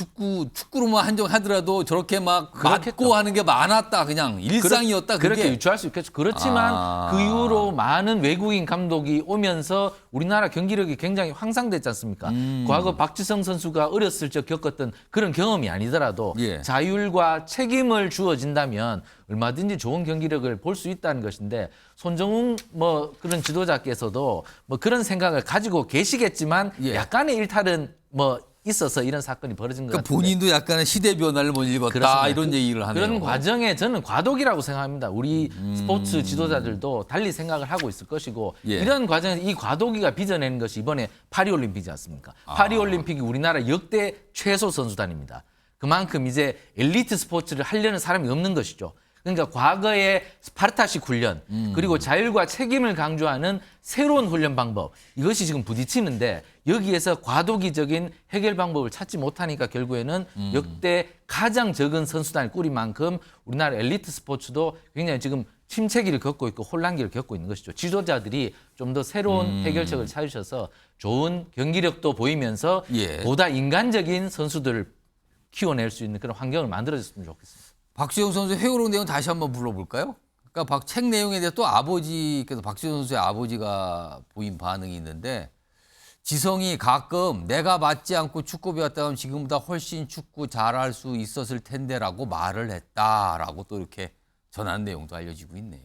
축구로만 한정하더라도 저렇게 막 맞고 하는 게 많았다. 그냥 일상이었다. 그렇게 유추할 수 있겠죠. 그렇지만 그 이후로 많은 외국인 감독이 오면서 우리나라 경기력이 굉장히 향상됐지 않습니까? 과거 박지성 선수가 어렸을 적 겪었던 그런 경험이 아니더라도 자율과 책임을 주어진다면 얼마든지 좋은 경기력을 볼 수 있다는 것인데 손정웅 뭐 그런 지도자께서도 뭐 그런 생각을 가지고 계시겠지만 약간의 일탈은 뭐 있어서 이런 사건이 벌어진 것 같아요. 본인도 약간의 시대 변화를 못 읽었다. 그렇습니다. 이런 얘기를 하네요. 그런 과정에 저는 과도기라고 생각합니다. 우리 스포츠 지도자들도 달리 생각을 하고 있을 것이고 이런 과정에서 이 과도기가 빚어내는 것이 이번에 파리올림픽이지 않습니까? 파리올림픽이 우리나라 역대 최소 선수단입니다. 그만큼 이제 엘리트 스포츠를 하려는 사람이 없는 것이죠. 그러니까 과거의 스파르타식 훈련 그리고 자율과 책임을 강조하는 새로운 훈련 방법 이것이 지금 부딪히는데 여기에서 과도기적인 해결 방법을 찾지 못하니까 결국에는 역대 가장 적은 선수단을 꾸린 만큼 우리나라 엘리트 스포츠도 굉장히 지금 침체기를 겪고 있고 혼란기를 겪고 있는 것이죠. 지도자들이 좀 더 새로운 해결책을 찾으셔서 좋은 경기력도 보이면서 보다 인간적인 선수들을 키워낼 수 있는 그런 환경을 만들어줬으면 좋겠습니다. 박주영 선수의 회고록 내용 다시 한번 불러볼까요? 그러니까 책 내용에 대해 또 아버지께서 박주영 선수의 아버지가 보인 반응이 있는데 지성이 가끔 내가 맞지 않고 축구 배웠다면 지금보다 훨씬 축구 잘할 수 있었을 텐데라고 말을 했다라고 또 이렇게 전한 내용도 알려지고 있네요.